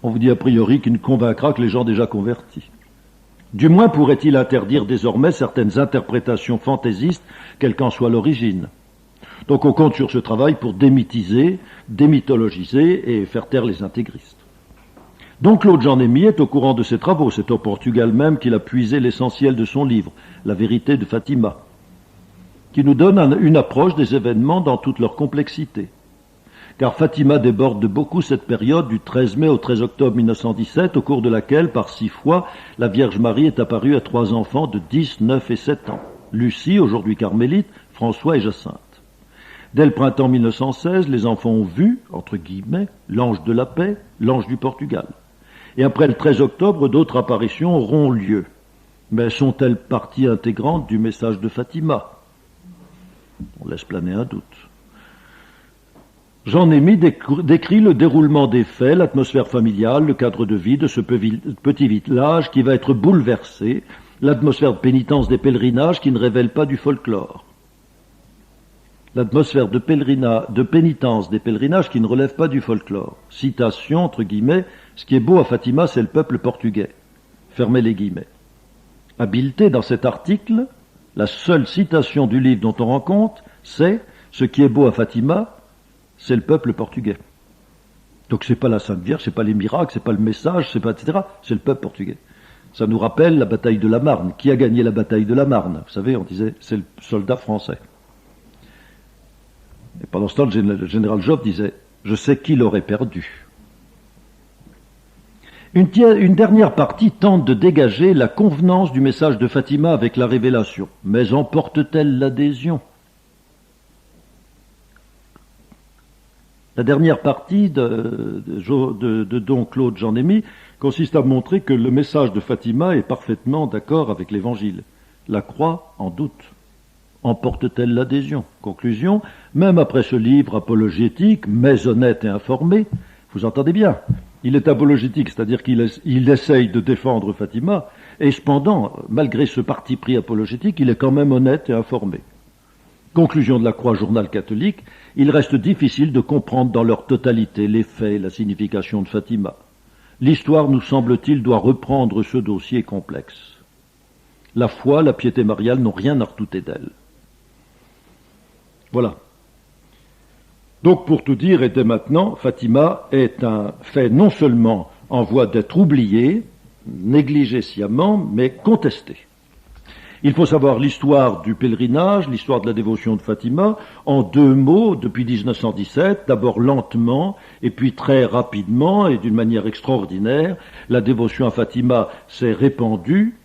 On vous dit a priori qu'il ne convaincra que les gens déjà convertis. Du moins pourrait-il interdire désormais certaines interprétations fantaisistes, quelle qu'en soit l'origine. Donc on compte sur ce travail pour démythiser, démythologiser et faire taire les intégristes. Donc Claude Jean-Némy est au courant de ses travaux. C'est au Portugal même qu'il a puisé l'essentiel de son livre, La vérité de Fatima, qui nous donne une approche des événements dans toute leur complexité. Car Fatima déborde de beaucoup cette période du 13 mai au 13 octobre 1917, au cours de laquelle, par 6 fois, la Vierge Marie est apparue à 3 enfants de 10, 9 et 7 ans. Lucie, aujourd'hui carmélite, François et Jacinthe. Dès le printemps 1916, les enfants ont vu, entre guillemets, l'ange de la paix, l'ange du Portugal. Et après le 13 octobre, d'autres apparitions auront lieu. Mais sont-elles partie intégrante du message de Fatima? On laisse planer un doute. Jean-Némy décrit le déroulement des faits, l'atmosphère familiale, le cadre de vie de ce petit village qui va être bouleversé, l'atmosphère de pénitence des pèlerinages qui ne révèle pas du folklore. L'atmosphère de pénitence des pèlerinages qui ne relève pas du folklore. Citation, entre guillemets, ce qui est beau à Fatima, c'est le peuple portugais. Fermez les guillemets. Habileté dans cet article, la seule citation du livre dont on rend compte, c'est ce qui est beau à Fatima, c'est le peuple portugais. Donc c'est pas la Sainte Vierge, c'est pas les miracles, c'est pas le message, c'est pas etc. C'est le peuple portugais. Ça nous rappelle la bataille de la Marne. Qui a gagné la bataille de la Marne? Vous savez, on disait, c'est le soldat français. Et pendant ce temps, le général Joffre disait « Je sais qui l'aurait perdu ». Une dernière partie tente de dégager la convenance du message de Fatima avec la révélation. Mais emporte-t-elle l'adhésion? La dernière partie de Don Claude Jean-Némy consiste à montrer que le message de Fatima est parfaitement d'accord avec l'Évangile. La croix en doute. Emporte-t-elle l'adhésion? Conclusion, même après ce livre apologétique, mais honnête et informé, vous entendez bien, il est apologétique, c'est-à-dire qu'il essaye de défendre Fatima, et cependant, malgré ce parti pris apologétique, il est quand même honnête et informé. Conclusion de la Croix, journal catholique, il reste difficile de comprendre dans leur totalité les faits et la signification de Fatima. L'histoire, nous semble-t-il, doit reprendre ce dossier complexe. La foi, la piété mariale n'ont rien à redouter d'elle. Voilà. Donc, pour tout dire, et dès maintenant, Fatima est un fait non seulement en voie d'être oublié, négligé sciemment, mais contesté. Il faut savoir l'histoire du pèlerinage, l'histoire de la dévotion de Fatima, en 2 mots depuis 1917, d'abord lentement, et puis très rapidement, et d'une manière extraordinaire. La dévotion à Fatima s'est répandue,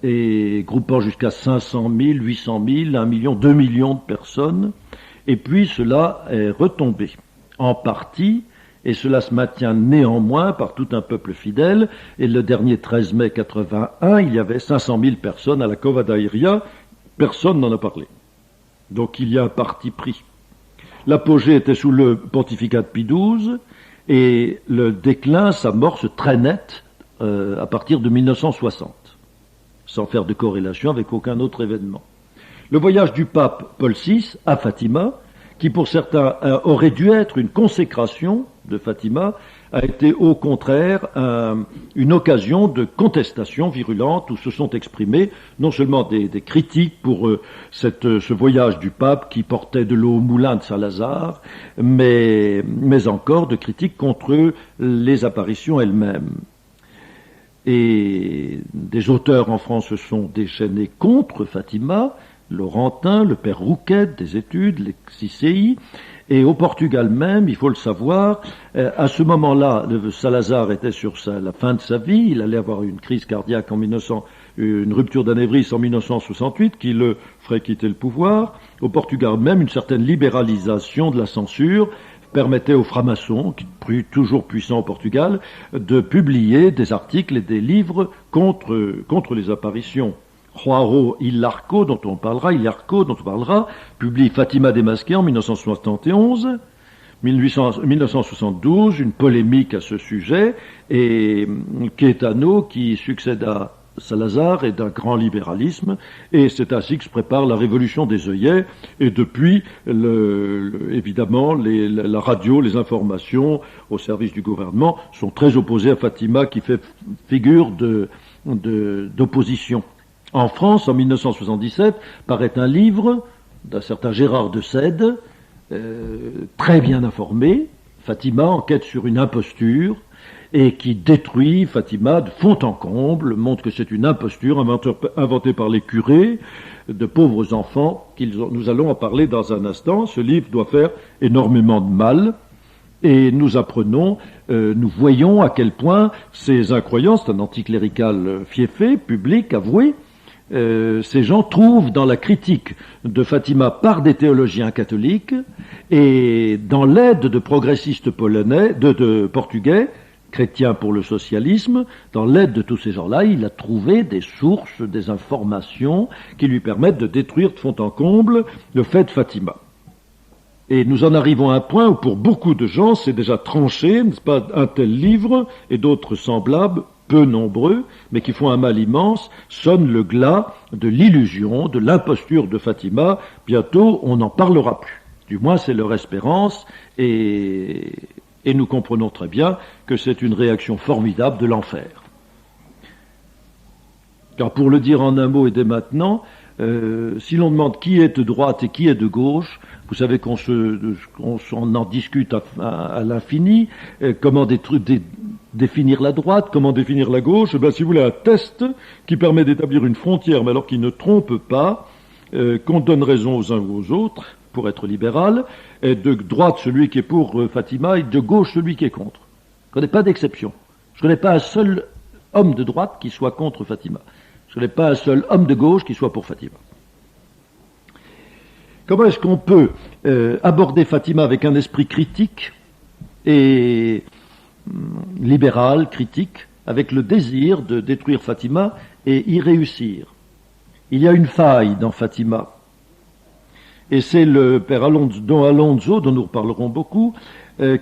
et groupant jusqu'à 500 000, 800 000, 1 million, 2 millions de personnes, et puis cela est retombé en partie, et cela se maintient néanmoins par tout un peuple fidèle, et le dernier 13 mai 81, il y avait 500 000 personnes à la Cova da Iria, personne n'en a parlé. Donc il y a un parti pris. L'apogée était sous le pontificat de Pie XII, et le déclin s'amorce très net à partir de 1960. Sans faire de corrélation avec aucun autre événement. Le voyage du pape Paul VI à Fatima, qui pour certains aurait dû être une consécration de Fatima, a été au contraire une occasion de contestation virulente où se sont exprimés non seulement des critiques pour ce voyage du pape qui portait de l'eau au moulin de Salazar, mais encore de critiques contre les apparitions elles-mêmes. Et des auteurs en France se sont déchaînés contre Fatima, Laurentin, le père Rouquette des études, les Cicéi, et au Portugal même, il faut le savoir, à ce moment-là, Salazar était sur la fin de sa vie, il allait avoir une crise cardiaque une rupture d'anévrisme en 1968 qui le ferait quitter le pouvoir. Au Portugal même, une certaine libéralisation de la censure permettait aux francs-maçons, qui sont toujours puissants au Portugal, de publier des articles et des livres contre les apparitions. Joao Ilharco, dont on parlera, publie Fatima démasquée en 1971, 1972, une polémique à ce sujet, et Caetano, qui succède à Salazar, est d'un grand libéralisme, et c'est ainsi que se prépare la révolution des œillets, et depuis, évidemment, la radio, les informations au service du gouvernement sont très opposées à Fatima, qui fait figure d'opposition. En France, en 1977, paraît un livre d'un certain Gérard de Sède, très bien informé, Fatima, enquête sur une imposture, et qui détruit Fatima de fond en comble, montre que c'est une imposture inventée par les curés, de pauvres enfants, nous allons en parler dans un instant. Ce livre doit faire énormément de mal, et nous voyons à quel point ces incroyants, c'est un anticlérical fiefé, public, avoué, ces gens trouvent dans la critique de Fatima par des théologiens catholiques et dans l'aide de progressistes portugais, chrétiens pour le socialisme, dans l'aide de tous ces gens-là, il a trouvé des sources, des informations qui lui permettent de détruire de fond en comble le fait de Fatima. Et nous en arrivons à un point où pour beaucoup de gens c'est déjà tranché, n'est-ce pas, un tel livre et d'autres semblables, peu nombreux, mais qui font un mal immense, sonne le glas de l'illusion, de l'imposture de Fatima. Bientôt, on n'en parlera plus. Du moins, c'est leur espérance, et nous comprenons très bien que c'est une réaction formidable de l'enfer. Car pour le dire en un mot et dès maintenant, si l'on demande qui est de droite et qui est de gauche, vous savez qu'on en discute à l'infini, comment définir la droite, comment définir la gauche. Ben, si vous voulez un test qui permet d'établir une frontière, mais alors qui ne trompe pas, qu'on donne raison aux uns ou aux autres, pour être libéral, et de droite celui qui est pour Fatima, et de gauche celui qui est contre. Je ne connais pas d'exception. Je ne connais pas un seul homme de droite qui soit contre Fatima. Je ne connais pas un seul homme de gauche qui soit pour Fatima. Comment est-ce qu'on peut aborder Fatima avec un esprit critique et libéral, critique, avec le désir de détruire Fatima et y réussir? Il y a une faille dans Fatima. Et c'est le père Don Alonso, dont nous reparlerons beaucoup,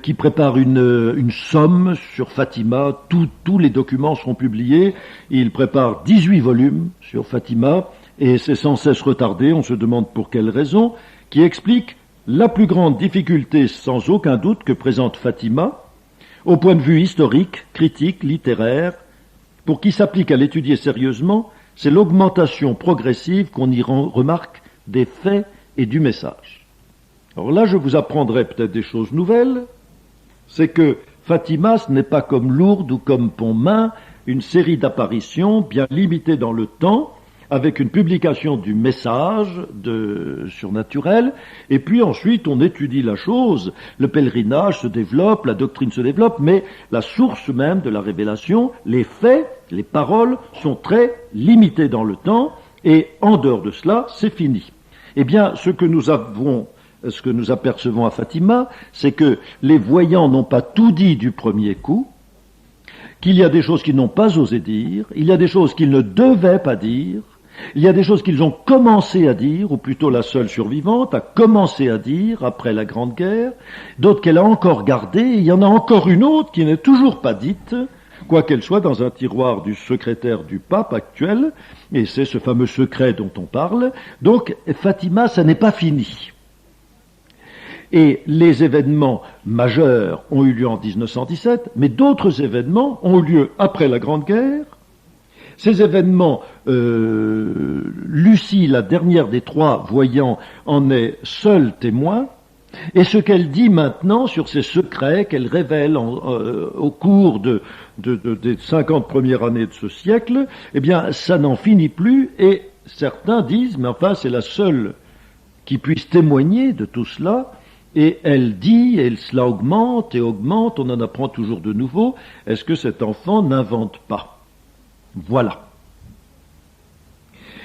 qui prépare une somme sur Fatima. Tous les documents seront publiés. Il prépare 18 volumes sur Fatima, et c'est sans cesse retardé, on se demande pour quelle raison, qui explique la plus grande difficulté, sans aucun doute, que présente Fatima, au point de vue historique, critique, littéraire. Pour qui s'applique à l'étudier sérieusement, c'est l'augmentation progressive qu'on y remarque des faits et du message. Alors là, je vous apprendrai peut-être des choses nouvelles. C'est que Fatima, ce n'est pas comme Lourdes ou comme Pontmain, une série d'apparitions bien limitées dans le temps, avec une publication du message surnaturel, et puis ensuite on étudie la chose, le pèlerinage se développe, la doctrine se développe, mais la source même de la révélation, les faits, les paroles, sont très limités dans le temps, et en dehors de cela, c'est fini. Eh bien, ce que nous apercevons à Fatima, c'est que les voyants n'ont pas tout dit du premier coup, qu'il y a des choses qu'ils n'ont pas osé dire, il y a des choses qu'ils ne devaient pas dire, il y a des choses qu'ils ont commencé à dire, ou plutôt la seule survivante a commencé à dire après la Grande Guerre, d'autres qu'elle a encore gardées, et il y en a encore une autre qui n'est toujours pas dite, quoiqu'elle soit dans un tiroir du secrétaire du pape actuel, et c'est ce fameux secret dont on parle. Donc Fatima, ça n'est pas fini. Et les événements majeurs ont eu lieu en 1917, mais d'autres événements ont eu lieu après la Grande Guerre. Ces événements, Lucie, la dernière des trois voyants, en est seule témoin. Et ce qu'elle dit maintenant sur ces secrets qu'elle révèle au cours des 50 premières années de ce siècle, eh bien, ça n'en finit plus. Et certains disent, mais enfin, c'est la seule qui puisse témoigner de tout cela. Et elle dit, et cela augmente et augmente, on en apprend toujours de nouveau. Est-ce que cet enfant n'invente pas? Voilà.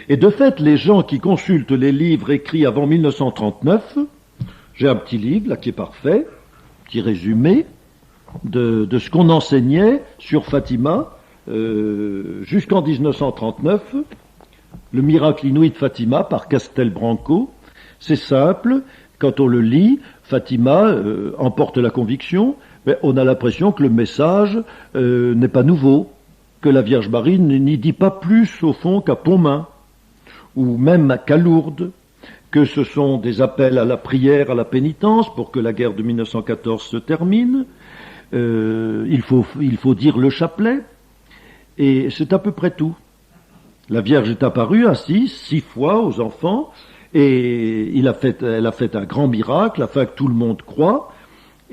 Et de fait, les gens qui consultent les livres écrits avant 1939, j'ai un petit livre là qui est parfait, petit résumé de ce qu'on enseignait sur Fatima jusqu'en 1939, le miracle inouï de Fatima par Castelbranco. C'est simple, quand on le lit, Fatima emporte la conviction, mais on a l'impression que le message n'est pas nouveau, que la Vierge Marie n'y dit pas plus au fond qu'à Pontmain, ou même qu'à Lourdes, que ce sont des appels à la prière, à la pénitence, pour que la guerre de 1914 se termine. Il faut dire le chapelet, et c'est à peu près tout. La Vierge est apparue ainsi 6 fois aux enfants, et elle a fait un grand miracle afin que tout le monde croie,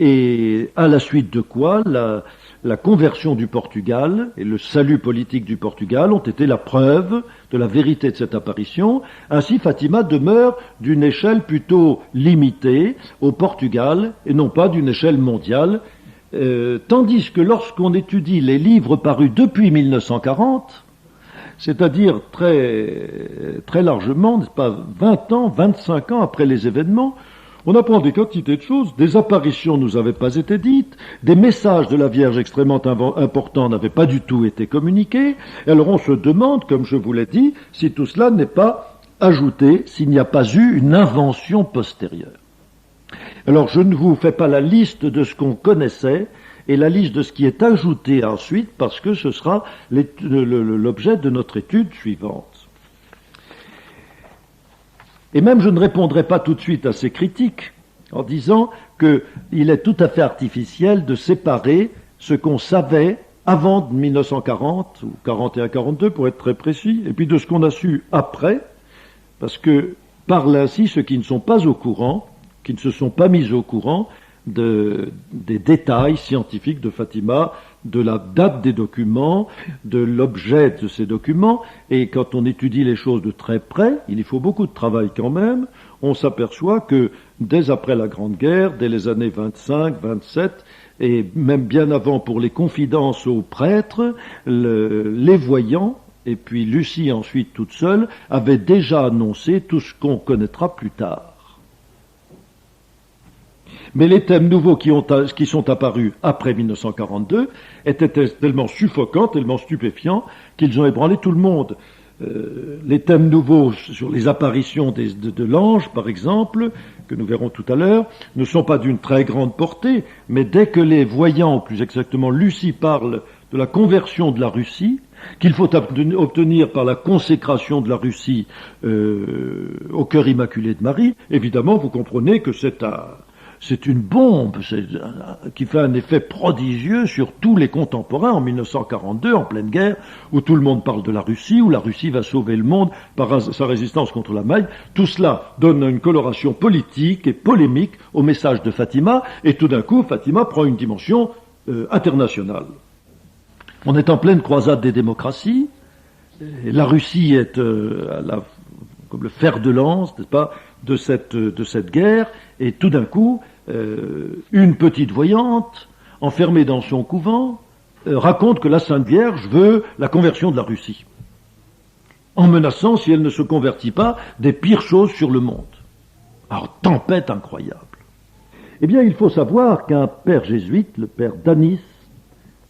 et à la suite de quoi la conversion du Portugal et le salut politique du Portugal ont été la preuve de la vérité de cette apparition. Ainsi, Fatima demeure d'une échelle plutôt limitée au Portugal et non pas d'une échelle mondiale, tandis que lorsqu'on étudie les livres parus depuis 1940, c'est-à-dire très largement, n'est-ce pas, 20 ans, 25 ans après les événements, on apprend des quantités de choses, des apparitions nous avaient pas été dites, des messages de la Vierge extrêmement importants n'avaient pas du tout été communiqués. Alors on se demande, comme je vous l'ai dit, si tout cela n'est pas ajouté, s'il n'y a pas eu une invention postérieure. Alors je ne vous fais pas la liste de ce qu'on connaissait et la liste de ce qui est ajouté ensuite, parce que ce sera l'objet de notre étude suivante. Et même je ne répondrai pas tout de suite à ces critiques en disant qu'il est tout à fait artificiel de séparer ce qu'on savait avant 1940, ou 41-42 pour être très précis, et puis de ce qu'on a su après, parce que parlent ainsi ceux qui ne sont pas au courant, qui ne se sont pas mis au courant des détails scientifiques de Fatima, de la date des documents, de l'objet de ces documents, et quand on étudie les choses de très près, il y faut beaucoup de travail quand même, on s'aperçoit que dès après la Grande Guerre, dès les années 25, 27, et même bien avant pour les confidences aux prêtres, les voyants, et puis Lucie ensuite toute seule, avaient déjà annoncé tout ce qu'on connaîtra plus tard. Mais les thèmes nouveaux qui sont apparus après 1942 étaient tellement suffocants, tellement stupéfiants, qu'ils ont ébranlé tout le monde. Les thèmes nouveaux sur les apparitions de l'ange, par exemple, que nous verrons tout à l'heure, ne sont pas d'une très grande portée, mais dès que les voyants, plus exactement Lucie, parle de la conversion de la Russie, qu'il faut obtenir par la consécration de la Russie au cœur immaculé de Marie, évidemment, vous comprenez que c'est une bombe qui fait un effet prodigieux sur tous les contemporains en 1942, en pleine guerre, où tout le monde parle de la Russie, où la Russie va sauver le monde par sa résistance contre la maille. Tout cela donne une coloration politique et polémique au message de Fatima, et tout d'un coup, Fatima prend une dimension internationale. On est en pleine croisade des démocraties, et la Russie est comme le fer de lance, n'est-ce pas, de cette guerre, et tout d'un coup, une petite voyante, enfermée dans son couvent, raconte que la Sainte Vierge veut la conversion de la Russie, en menaçant, si elle ne se convertit pas, des pires choses sur le monde. Alors, tempête incroyable. Eh bien, il faut savoir qu'un père jésuite, le père Danis,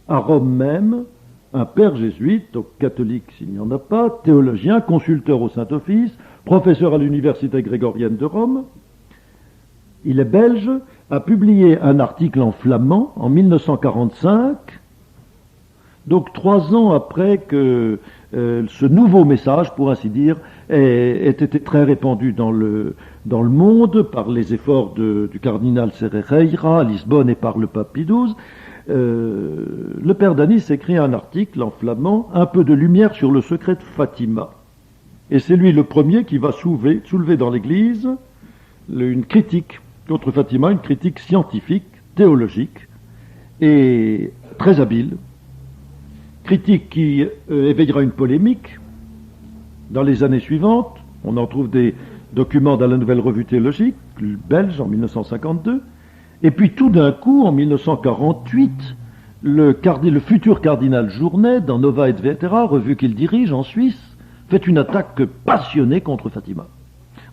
à Rome même, un père jésuite, donc catholique s'il n'y en a pas, théologien, consulteur au Saint-Office, professeur à l'université grégorienne de Rome, il est belge, a publié un article en flamand en 1945, donc 3 ans après que ce nouveau message, pour ainsi dire, ait été très répandue dans le monde par les efforts du cardinal Serreira à Lisbonne et par le pape Pie XII. Le père Danis écrit un article en flamand, un peu de lumière sur le secret de Fatima. Et c'est lui le premier qui va soulever dans l'Église une critique contre Fatima, une critique scientifique, théologique, et très habile. Critique qui éveillera une polémique dans les années suivantes. On en trouve des documents dans la Nouvelle Revue théologique, belge, en 1952. Et puis tout d'un coup, en 1948, le futur cardinal Journet, dans Nova et Vetera, revue qu'il dirige en Suisse, fait une attaque passionnée contre Fatima,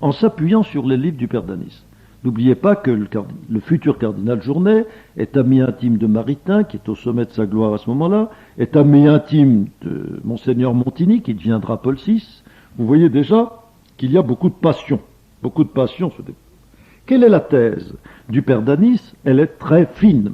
en s'appuyant sur les livres du père Danis. N'oubliez pas que le futur cardinal Journet est ami intime de Maritain, qui est au sommet de sa gloire à ce moment-là, est ami intime de Monseigneur Montigny, qui deviendra Paul VI. Vous voyez déjà qu'il y a beaucoup de passion. Beaucoup de passion. Quelle est la thèse du père Danis? Elle est très fine.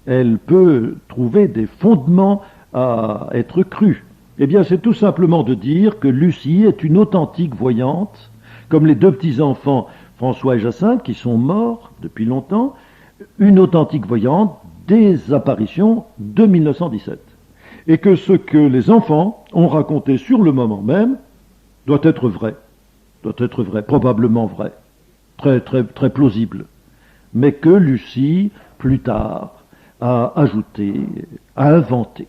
Elle peut trouver des fondements à être crus. Eh bien, c'est tout simplement de dire que Lucie est une authentique voyante, comme les deux petits-enfants François et Jacinthe, qui sont morts depuis longtemps, une authentique voyante des apparitions de 1917. Et que ce que les enfants ont raconté sur le moment même doit être vrai, probablement vrai, très plausible. Mais que Lucie, plus tard, a ajouté, a inventé.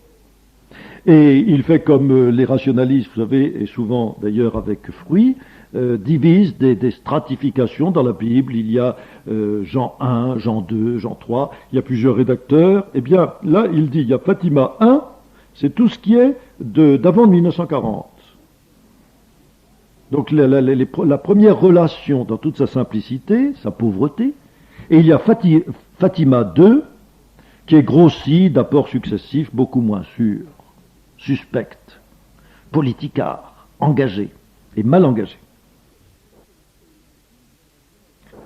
Et il fait comme les rationalistes, vous savez, et souvent d'ailleurs avec fruit, divise des stratifications dans la Bible. Il y a Jean 1, Jean 2, Jean 3, il y a plusieurs rédacteurs. Eh bien, là, il dit, il y a Fatima 1, c'est tout ce qui est d'avant 1940. Donc la première relation dans toute sa simplicité, sa pauvreté, et il y a Fatima 2, qui est grossi d'apports successifs beaucoup moins sûrs, suspecte, politicard, engagé et mal engagé.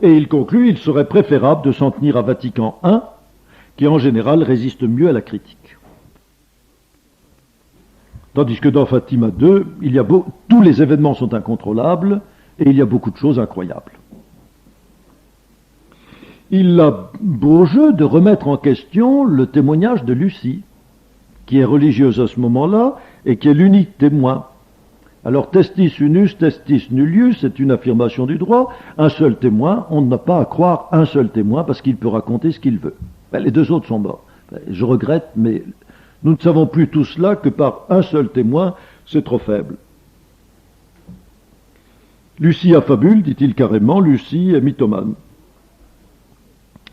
Et il conclut, il serait préférable de s'en tenir à Vatican I, qui en général résiste mieux à la critique. Tandis que dans Fatima II, tous les événements sont incontrôlables et il y a beaucoup de choses incroyables. Il a beau jeu de remettre en question le témoignage de Lucie, qui est religieuse à ce moment-là et qui est l'unique témoin. Alors, testis unus, testis nullius, c'est une affirmation du droit. Un seul témoin, on n'a pas à croire un seul témoin parce qu'il peut raconter ce qu'il veut. Les deux autres sont morts. Je regrette, mais nous ne savons plus tout cela que par un seul témoin, c'est trop faible. Lucie affabule, dit-il carrément, Lucie est mythomane.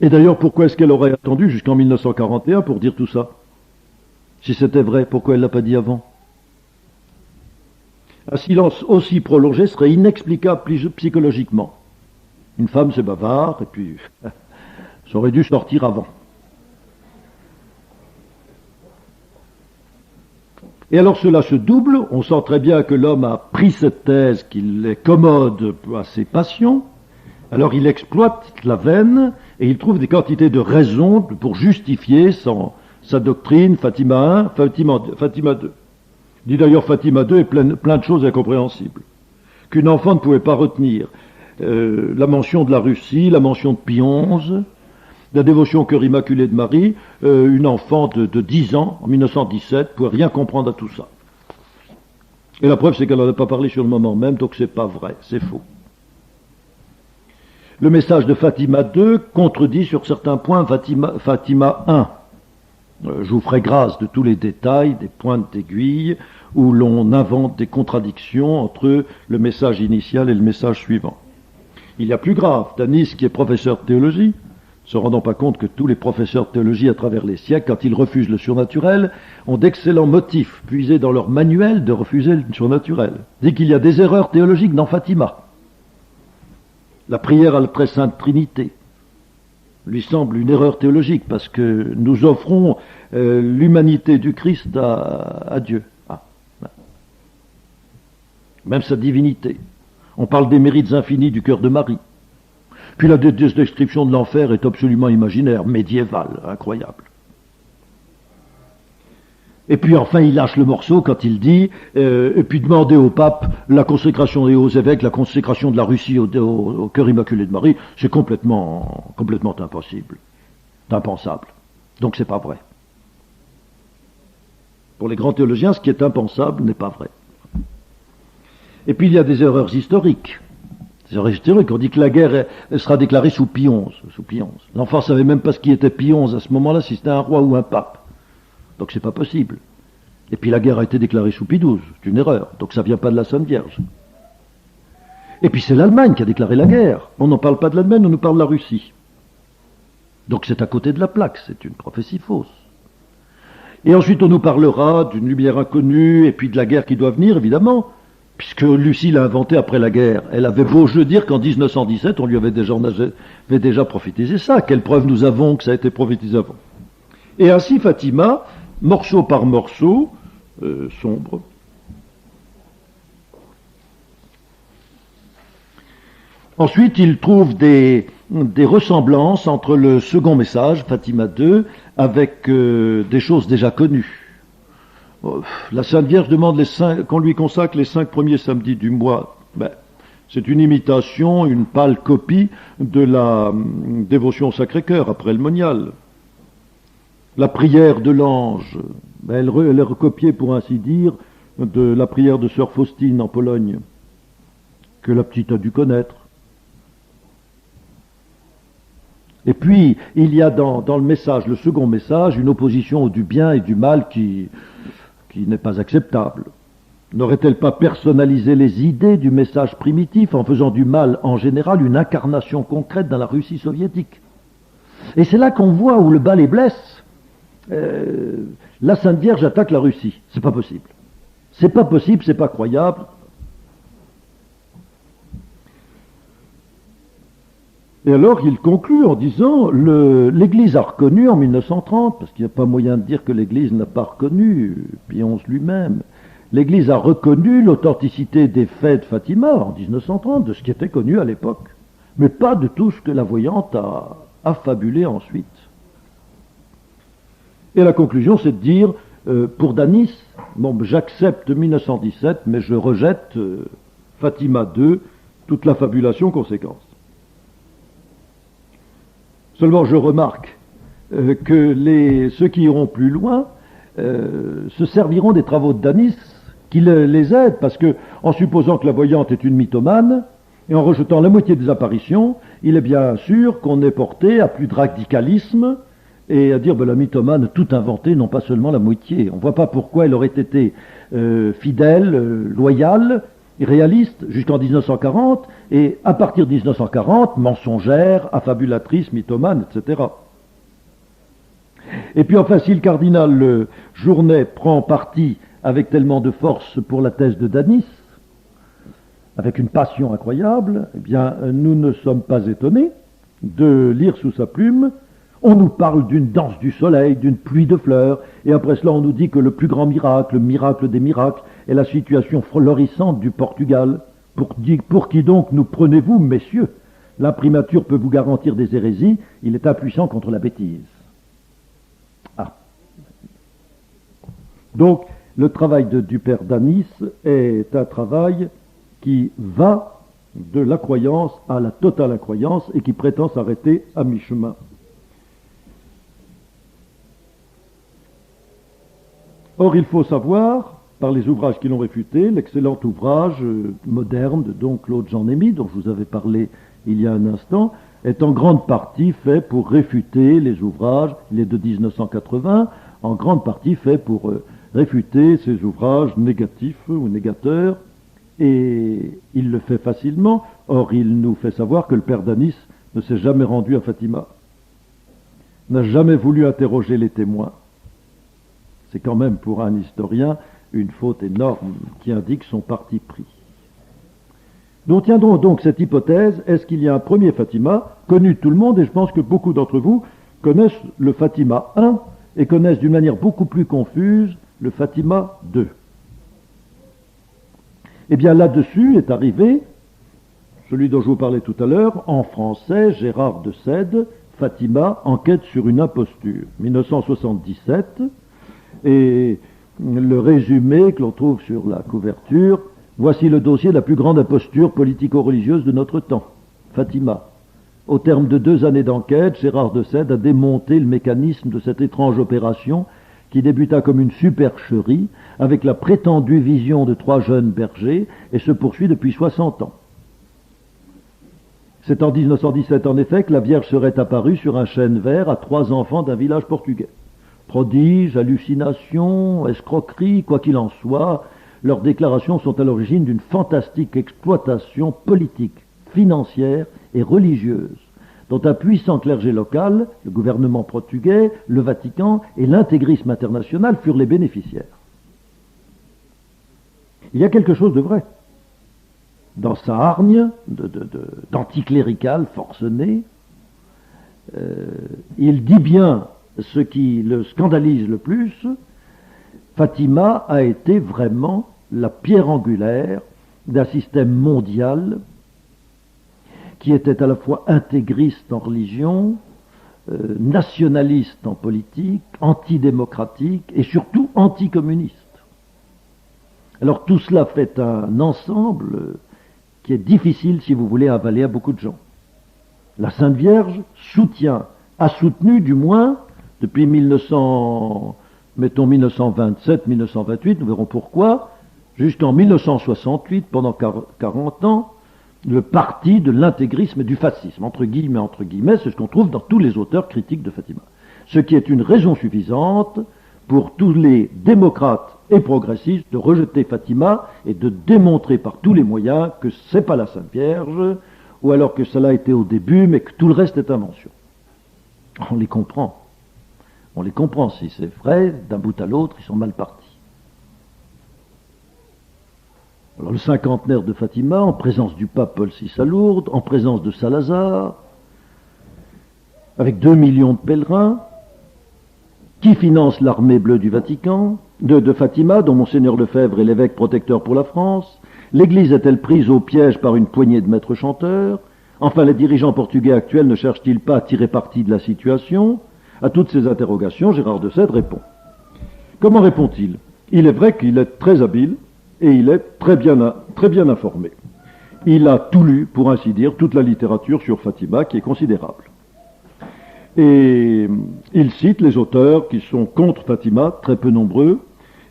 Et d'ailleurs, pourquoi est-ce qu'elle aurait attendu jusqu'en 1941 pour dire tout ça? Si c'était vrai, pourquoi elle ne l'a pas dit avant? Un silence aussi prolongé serait inexplicable psychologiquement. Une femme, c'est bavard, et puis ça aurait dû sortir avant. Et alors cela se double, on sent très bien que l'homme a pris cette thèse qu'il est commode à ses passions, alors il exploite la veine, et il trouve des quantités de raisons pour justifier sa doctrine, Fatima 1, Fatima 2. Il dit d'ailleurs Fatima 2 est plein de choses incompréhensibles, qu'une enfant ne pouvait pas retenir. La mention de la Russie, la mention de Pie XI, la dévotion au cœur immaculé de Marie, une enfant de 10 ans, en 1917, ne pouvait rien comprendre à tout ça. Et la preuve, c'est qu'elle n'en a pas parlé sur le moment même, donc c'est pas vrai, c'est faux. Le message de Fatima 2 contredit sur certains points Fatima 1. Je vous ferai grâce de tous les détails, des pointes d'aiguille, où l'on invente des contradictions entre le message initial et le message suivant. Il y a plus grave, Danis, qui est professeur de théologie, se rendant pas compte que tous les professeurs de théologie à travers les siècles, quand ils refusent le surnaturel, ont d'excellents motifs puisés dans leur manuel de refuser le surnaturel. Dit qu'il y a des erreurs théologiques dans Fatima. La prière à la très sainte Trinité lui semble une erreur théologique parce que nous offrons l'humanité du Christ à Dieu. Même sa divinité. On parle des mérites infinis du cœur de Marie. Puis la description de l'enfer est absolument imaginaire, médiévale, incroyable. Et puis enfin, il lâche le morceau quand il dit, et puis demander au pape la consécration et aux évêques la consécration de la Russie au cœur immaculé de Marie, c'est complètement impossible, impensable. Donc c'est pas vrai. Pour les grands théologiens, ce qui est impensable n'est pas vrai. Et puis il y a des erreurs historiques. Des erreurs historiques. On dit que la guerre elle sera déclarée sous Pie XI. L'enfant ne savait même pas ce qui était Pie XI à ce moment-là, si c'était un roi ou un pape. Donc c'est pas possible. Et puis la guerre a été déclarée sous Pie XII, c'est une erreur. Donc ça vient pas de la Sainte Vierge. Et puis c'est l'Allemagne qui a déclaré la guerre. On n'en parle pas de l'Allemagne, on nous parle de la Russie. Donc c'est à côté de la plaque, c'est une prophétie fausse. Et ensuite on nous parlera d'une lumière inconnue et puis de la guerre qui doit venir, évidemment, puisque Lucie l'a inventée après la guerre. Elle avait beau jeu dire qu'en 1917 on lui avait déjà prophétisé ça. Quelle preuve nous avons que ça a été prophétisé avant? Et ainsi Fatima, morceau par morceau, sombre. Ensuite, il trouve des ressemblances entre le second message, Fatima 2, avec des choses déjà connues. La Sainte Vierge demande qu'on lui consacre les 5 premiers samedis du mois. C'est une imitation, une pâle copie de la dévotion au Sacré-Cœur après le monial. La prière de l'ange, elle est recopiée, pour ainsi dire, de la prière de sœur Faustine en Pologne, que la petite a dû connaître. Et puis, il y a dans le message, le second message, une opposition du bien et du mal qui n'est pas acceptable. N'aurait-elle pas personnalisé les idées du message primitif en faisant du mal en général une incarnation concrète dans la Russie soviétique? Et c'est là qu'on voit où le bas les blesse. La Sainte Vierge attaque la Russie. C'est pas possible. C'est pas possible, c'est pas croyable. Et alors il conclut en disant l'Église a reconnu en 1930, parce qu'il n'y a pas moyen de dire que l'Église n'a pas reconnu, Pie XI lui-même, l'Église a reconnu l'authenticité des faits de Fatima en 1930, de ce qui était connu à l'époque, mais pas de tout ce que la voyante a affabulé ensuite. Et la conclusion, c'est de dire, pour Danis, bon, j'accepte 1917, mais je rejette Fatima 2, toute la fabulation conséquence. Seulement, je remarque que ceux qui iront plus loin se serviront des travaux de Danis qui les aident, parce que, en supposant que la voyante est une mythomane, et en rejetant la moitié des apparitions, il est bien sûr qu'on est porté à plus de radicalisme, et à dire la mythomane tout inventé, non pas seulement la moitié. On ne voit pas pourquoi elle aurait été fidèle, loyale, réaliste jusqu'en 1940, et à partir de 1940, mensongère, affabulatrice, mythomane, etc. Et puis enfin, si le cardinal Journet prend parti avec tellement de force pour la thèse de Danis, avec une passion incroyable, eh bien, nous ne sommes pas étonnés de lire sous sa plume: on nous parle d'une danse du soleil, d'une pluie de fleurs, et après cela on nous dit que le plus grand miracle, le miracle des miracles, est la situation florissante du Portugal. Pour qui donc nous prenez-vous, messieurs? L'imprimature peut vous garantir des hérésies, il est impuissant contre la bêtise. Ah. Donc, le travail du père Danis est un travail qui va de la croyance à la totale incroyance et qui prétend s'arrêter à mi-chemin. Or, il faut savoir, par les ouvrages qui l'ont réfuté, l'excellent ouvrage moderne de don Claude Jean-Némy, dont je vous avais parlé il y a un instant, est en grande partie fait pour réfuter les ouvrages, il est de 1980, en grande partie fait pour réfuter ces ouvrages négatifs ou négateurs, et il le fait facilement. Or, il nous fait savoir que le père Danis ne s'est jamais rendu à Fatima, n'a jamais voulu interroger les témoins. C'est quand même pour un historien une faute énorme qui indique son parti pris. Nous tiendrons donc cette hypothèse: est-ce qu'il y a un premier Fatima connu de tout le monde? Et je pense que beaucoup d'entre vous connaissent le Fatima 1 et connaissent d'une manière beaucoup plus confuse le Fatima 2. Eh bien là-dessus est arrivé celui dont je vous parlais tout à l'heure, en français, Gérard de Sède, Fatima, enquête sur une imposture, 1977. Et le résumé que l'on trouve sur la couverture. Voici le dossier de la plus grande imposture politico-religieuse de notre temps, Fatima. Au terme de 2 années d'enquête, Gérard de Sède a démonté le mécanisme de cette étrange opération qui débuta comme une supercherie avec la prétendue vision de 3 jeunes bergers et se poursuit depuis 60 ans. C'est en 1917 en effet que la Vierge serait apparue sur un chêne vert à 3 enfants d'un village portugais. Prodige, hallucination, escroquerie, quoi qu'il en soit, leurs déclarations sont à l'origine d'une fantastique exploitation politique, financière et religieuse, dont un puissant clergé local, le gouvernement portugais, le Vatican et l'intégrisme international furent les bénéficiaires. Il y a quelque chose de vrai. Dans sa hargne d'anticlérical forcené, il dit bien ce qui le scandalise le plus. Fatima a été vraiment la pierre angulaire d'un système mondial qui était à la fois intégriste en religion, nationaliste en politique, antidémocratique et surtout anticommuniste. Alors tout cela fait un ensemble qui est difficile, si vous voulez, à avaler à beaucoup de gens. La Sainte Vierge a soutenu du moins, depuis 1927-1928, nous verrons pourquoi, jusqu'en 1968, pendant 40 ans, le parti de l'intégrisme et du fascisme, entre guillemets, c'est ce qu'on trouve dans tous les auteurs critiques de Fatima. Ce qui est une raison suffisante pour tous les démocrates et progressistes de rejeter Fatima et de démontrer par tous les moyens que c'est pas la Sainte Vierge, ou alors que cela a été au début, mais que tout le reste est invention. On les comprend. On les comprend, si c'est vrai, d'un bout à l'autre, ils sont mal partis. Alors le cinquantenaire de Fatima, en présence du pape Paul VI à Lourdes, en présence de Salazar, avec 2 millions de pèlerins, qui finance l'armée bleue du Vatican, de Fatima, dont Monseigneur Lefebvre est l'évêque protecteur pour la France. L'Église est-elle prise au piège par une poignée de maîtres chanteurs? Enfin, les dirigeants portugais actuels ne cherchent-ils pas à tirer parti de la situation? À toutes ces interrogations, Gérard de Sède répond. Comment répond-il? Il est vrai qu'il est très habile et il est très bien informé. Il a tout lu, pour ainsi dire, toute la littérature sur Fatima, qui est considérable. Et il cite les auteurs qui sont contre Fatima, très peu nombreux,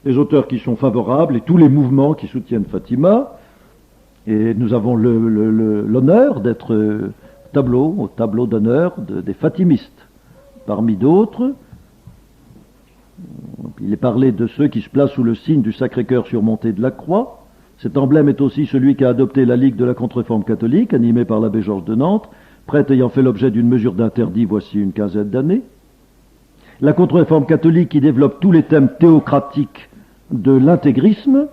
les auteurs qui sont favorables et tous les mouvements qui soutiennent Fatima. Et nous avons l'honneur d'être au tableau d'honneur des Fatimistes. Parmi d'autres, il est parlé de ceux qui se placent sous le signe du Sacré-Cœur surmonté de la croix. Cet emblème est aussi celui qu'a adopté la Ligue de la Contre-Réforme catholique, animée par l'abbé Georges de Nantes, prêtre ayant fait l'objet d'une mesure d'interdit voici une quinzaine d'années. La Contre-Réforme catholique qui développe tous les thèmes théocratiques de l'intégrisme,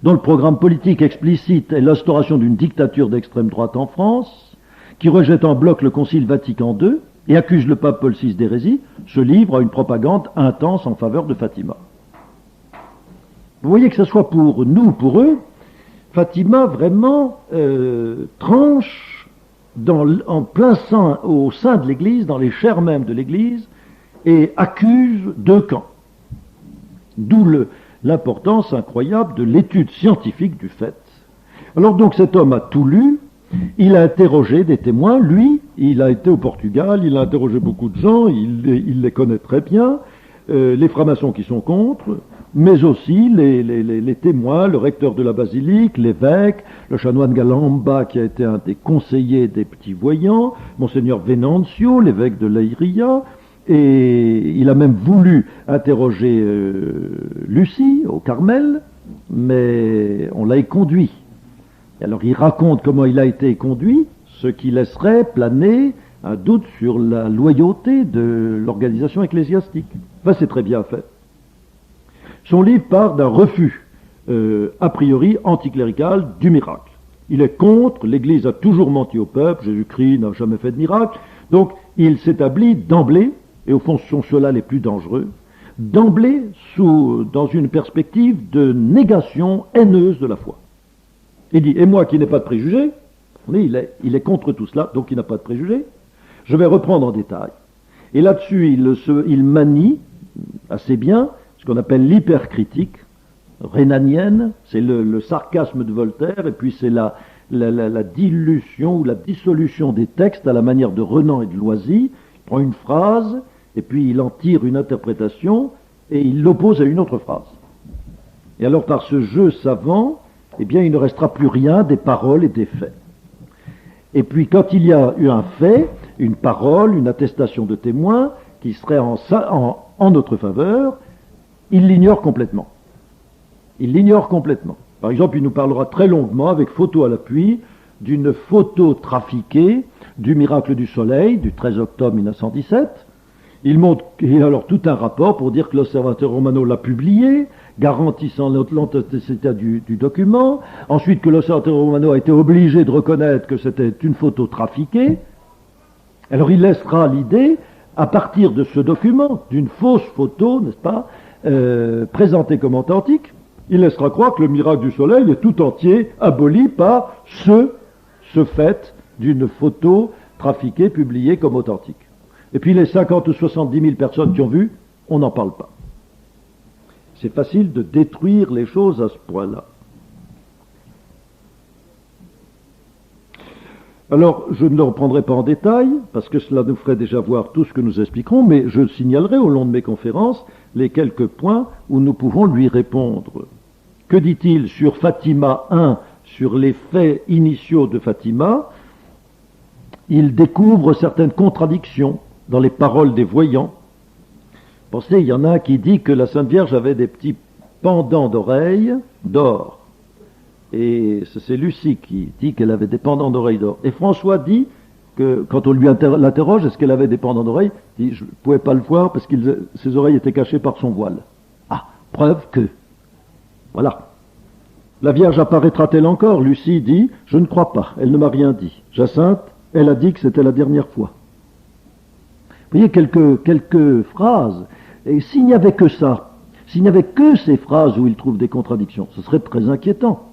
dont le programme politique explicite est l'instauration d'une dictature d'extrême droite en France, qui rejette en bloc le Concile Vatican II et accuse le pape Paul VI d'hérésie, se livre à une propagande intense en faveur de Fatima. Vous voyez que ce soit pour nous ou pour eux, Fatima vraiment tranche en plein sein, au sein de l'Église, dans les chairs mêmes de l'Église, et accuse 2 camps. D'où l'importance incroyable de l'étude scientifique du fait. Alors donc cet homme a tout lu, il a interrogé des témoins, lui, il a été au Portugal, il a interrogé beaucoup de gens, il les connaît très bien, les francs-maçons qui sont contre, mais aussi les témoins, le recteur de la basilique, l'évêque, le chanoine Galamba qui a été un des conseillers des petits voyants, Monseigneur Venancio, l'évêque de Leiria, et il a même voulu interroger Lucie au Carmel, mais on l'a éconduit. Alors il raconte comment il a été éconduit, ce qui laisserait planer un doute sur la loyauté de l'organisation ecclésiastique. Enfin, c'est très bien fait. Son livre part d'un refus, a priori anticlérical, du miracle. Il est contre, l'Église a toujours menti au peuple, Jésus-Christ n'a jamais fait de miracle, donc il s'établit d'emblée, et au fond ce sont ceux-là les plus dangereux, d'emblée dans une perspective de négation haineuse de la foi. Il dit, et moi qui n'ai pas de préjugés, il est contre tout cela, donc il n'a pas de préjugés, je vais reprendre en détail. Et là-dessus, il manie assez bien ce qu'on appelle l'hypercritique rhénanienne, c'est le sarcasme de Voltaire, et puis c'est la dilution ou la dissolution des textes à la manière de Renan et de Loisy. Il prend une phrase, et puis il en tire une interprétation, et il l'oppose à une autre phrase. Et alors par ce jeu savant, eh bien il ne restera plus rien des paroles et des faits. Et puis quand il y a eu un fait, une parole, une attestation de témoin, qui serait en notre faveur, il l'ignore complètement. Il l'ignore complètement. Par exemple, il nous parlera très longuement, avec photo à l'appui, d'une photo trafiquée du miracle du soleil du 13 octobre 1917. Il montre alors tout un rapport pour dire que l'Osservatore Romano l'a publié, garantissant l'authenticité du document. Ensuite, que l'Osservatore Romano a été obligé de reconnaître que c'était une photo trafiquée. Alors il laissera l'idée, à partir de ce document, d'une fausse photo, n'est-ce pas, présentée comme authentique, il laissera croire que le miracle du soleil est tout entier aboli par ce fait d'une photo trafiquée, publiée comme authentique. Et puis les 50 ou 70 000 personnes qui ont vu, on n'en parle pas. C'est facile de détruire les choses à ce point-là. Alors, je ne le reprendrai pas en détail, parce que cela nous ferait déjà voir tout ce que nous expliquerons, mais je signalerai au long de mes conférences les quelques points où nous pouvons lui répondre. Que dit-il sur Fatima 1, sur les faits initiaux de Fatima? Il découvre certaines contradictions dans les paroles des voyants. Pensez, il y en a un qui dit que la Sainte Vierge avait des petits pendants d'oreilles d'or. Et c'est Lucie qui dit qu'elle avait des pendants d'oreilles d'or. Et François dit que, quand on lui l'interroge, est-ce qu'elle avait des pendants d'oreilles, il dit, je ne pouvais pas le voir parce que ses oreilles étaient cachées par son voile. Ah, preuve que. Voilà. La Vierge apparaîtra-t-elle encore? Lucie dit, je ne crois pas, elle ne m'a rien dit. Jacinthe, elle a dit que c'était la dernière fois. Vous voyez, quelques phrases. Et s'il n'y avait que ça, s'il n'y avait que ces phrases où il trouve des contradictions, ce serait très inquiétant.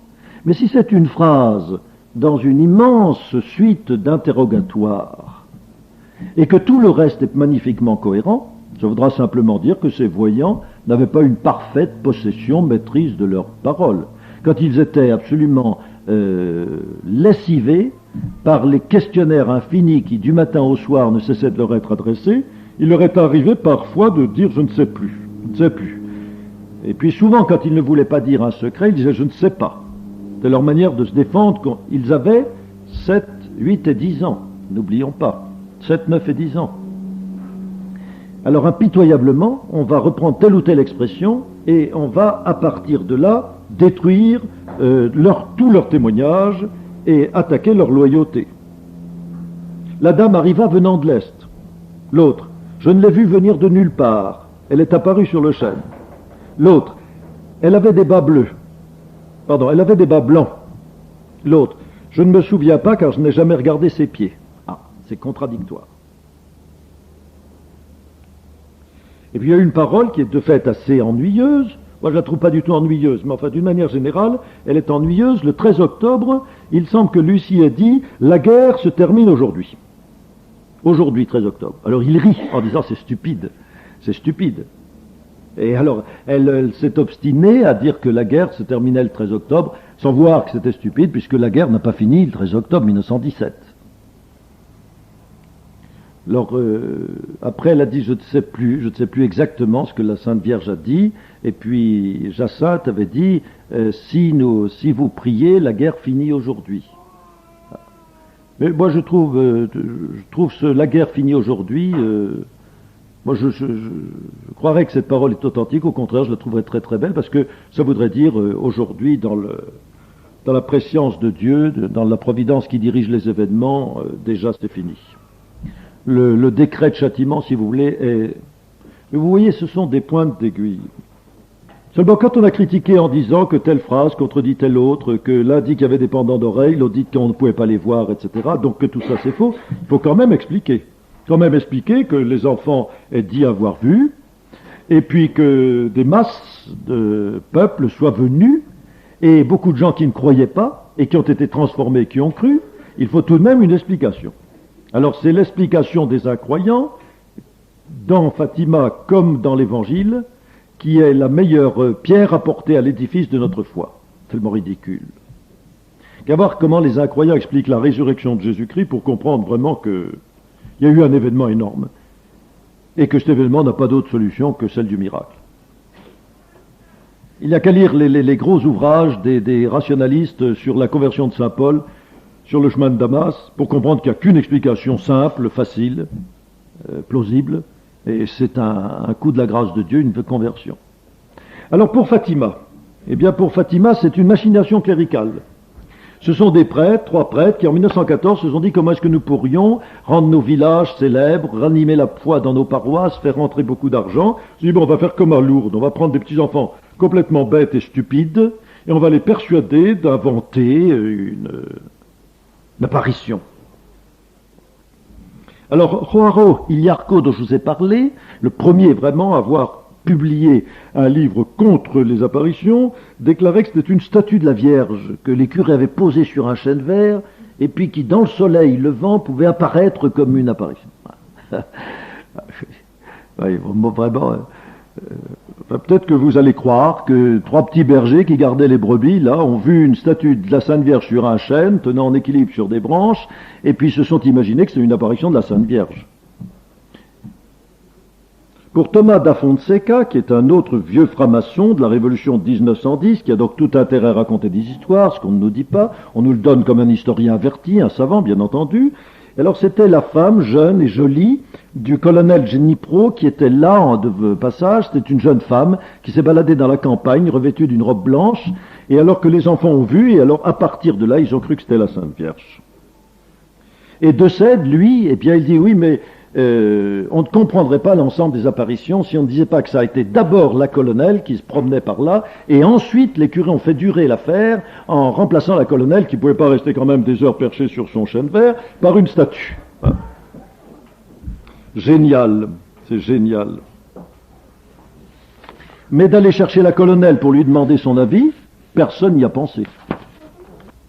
Mais si c'est une phrase dans une immense suite d'interrogatoires, et que tout le reste est magnifiquement cohérent, ça voudra simplement dire que ces voyants n'avaient pas une parfaite possession, maîtrise de leurs paroles. Quand ils étaient absolument lessivés par les questionnaires infinis qui, du matin au soir, ne cessaient de leur être adressés, il leur est arrivé parfois de dire « je ne sais plus, je ne sais plus ». Et puis souvent, quand ils ne voulaient pas dire un secret, ils disaient « je ne sais pas ». C'est leur manière de se défendre. Ils avaient 7, 8 et 10 ans, n'oublions pas, 7, 9 et 10 ans. Alors impitoyablement, on va reprendre telle ou telle expression et on va, à partir de là, détruire tout leur témoignage et attaquer leur loyauté. La dame arriva venant de l'Est. L'autre, je ne l'ai vue venir de nulle part. Elle est apparue sur le chêne. L'autre, elle avait des bas bleus. Pardon, elle avait des bas blancs. L'autre, je ne me souviens pas car je n'ai jamais regardé ses pieds. Ah, c'est contradictoire. Et puis il y a une parole qui est de fait assez ennuyeuse. Moi je ne la trouve pas du tout ennuyeuse, mais enfin d'une manière générale, elle est ennuyeuse. Le 13 octobre, il semble que Lucie ait dit « La guerre se termine aujourd'hui ». Aujourd'hui, 13 octobre. Alors il rit en disant « C'est stupide, c'est stupide ». Et alors, elle s'est obstinée à dire que la guerre se terminait le 13 octobre, sans voir que c'était stupide, puisque la guerre n'a pas fini le 13 octobre 1917. Alors, après, elle a dit, je ne sais plus exactement ce que la Sainte Vierge a dit, et puis Jacinthe avait dit, si vous priez, la guerre finit aujourd'hui. Mais moi, je trouve la guerre finit aujourd'hui... Moi, je croirais que cette parole est authentique. Au contraire, je la trouverais très très belle parce que ça voudrait dire aujourd'hui, dans la préscience de Dieu, dans la providence qui dirige les événements, déjà c'est fini. Le décret de châtiment, si vous voulez, est... Mais vous voyez, ce sont des pointes d'aiguille. Seulement, quand on a critiqué en disant que telle phrase contredit telle autre, que l'un dit qu'il y avait des pendants d'oreilles, l'autre dit qu'on ne pouvait pas les voir, etc., donc que tout ça c'est faux, il faut quand même expliquer. Quand même expliquer que les enfants aient dit avoir vu, et puis que des masses de peuples soient venus, et beaucoup de gens qui ne croyaient pas, et qui ont été transformés, qui ont cru, il faut tout de même une explication. Alors c'est l'explication des incroyants, dans Fatima comme dans l'Évangile, qui est la meilleure pierre apportée à l'édifice de notre foi. Tellement ridicule. Qu'à voir comment les incroyants expliquent la résurrection de Jésus-Christ pour comprendre vraiment qu'il y a eu un événement énorme et que cet événement n'a pas d'autre solution que celle du miracle. Il n'y a qu'à lire les gros ouvrages des rationalistes sur la conversion de saint Paul, sur le chemin de Damas, pour comprendre qu'il n'y a qu'une explication simple, facile, plausible, et c'est un coup de la grâce de Dieu, une conversion. Alors pour Fatima, eh bien pour Fatima, c'est une machination cléricale. Ce sont des prêtres, 3 prêtres, qui en 1914 se sont dit comment est-ce que nous pourrions rendre nos villages célèbres, ranimer la foi dans nos paroisses, faire rentrer beaucoup d'argent. Ils se sont dit, bon, on va faire comme à Lourdes, on va prendre des petits-enfants complètement bêtes et stupides, et on va les persuader d'inventer une apparition. Alors, Joao Iliarco, dont je vous ai parlé, le premier vraiment à avoir publié un livre contre les apparitions, déclarait que c'était une statue de la Vierge que les curés avaient posée sur un chêne vert et puis qui, dans le soleil levant, pouvait apparaître comme une apparition. Oui, vraiment, peut-être que vous allez croire que 3 petits bergers qui gardaient les brebis, là, ont vu une statue de la Sainte Vierge sur un chêne, tenant en équilibre sur des branches, et puis se sont imaginés que c'était une apparition de la Sainte Vierge. Pour Thomas da Fonseca, qui est un autre vieux franc-maçon de la Révolution de 1910, qui a donc tout intérêt à raconter des histoires, ce qu'on ne nous dit pas, on nous le donne comme un historien averti, un savant bien entendu. Alors c'était la femme jeune et jolie du colonel Genipro qui était là en de passage. C'était une jeune femme qui s'est baladée dans la campagne revêtue d'une robe blanche, et alors que les enfants ont vu, et alors à partir de là ils ont cru que c'était la Sainte Vierge. Et De Sède, lui, eh bien il dit oui mais on ne comprendrait pas l'ensemble des apparitions si on ne disait pas que ça a été d'abord la colonelle qui se promenait par là, et ensuite les curés ont fait durer l'affaire en remplaçant la colonelle, qui ne pouvait pas rester quand même des heures perchée sur son chêne vert, par une statue. Hein. Génial, c'est génial. Mais d'aller chercher la colonelle pour lui demander son avis, personne n'y a pensé.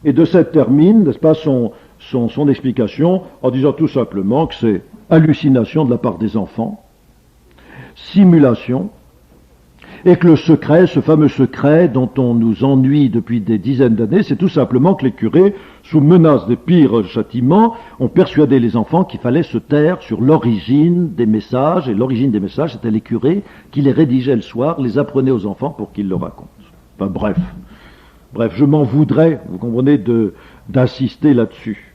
Et De Sède termine, n'est-ce pas, son explication en disant tout simplement que c'est hallucination de la part des enfants, simulation, et que le secret, ce fameux secret dont on nous ennuie depuis des dizaines d'années, c'est tout simplement que les curés, sous menace des pires châtiments, ont persuadé les enfants qu'il fallait se taire sur l'origine des messages, et l'origine des messages, c'était les curés qui les rédigeaient le soir, les apprenaient aux enfants pour qu'ils le racontent. Enfin bref, je m'en voudrais, vous comprenez, d'insister là-dessus.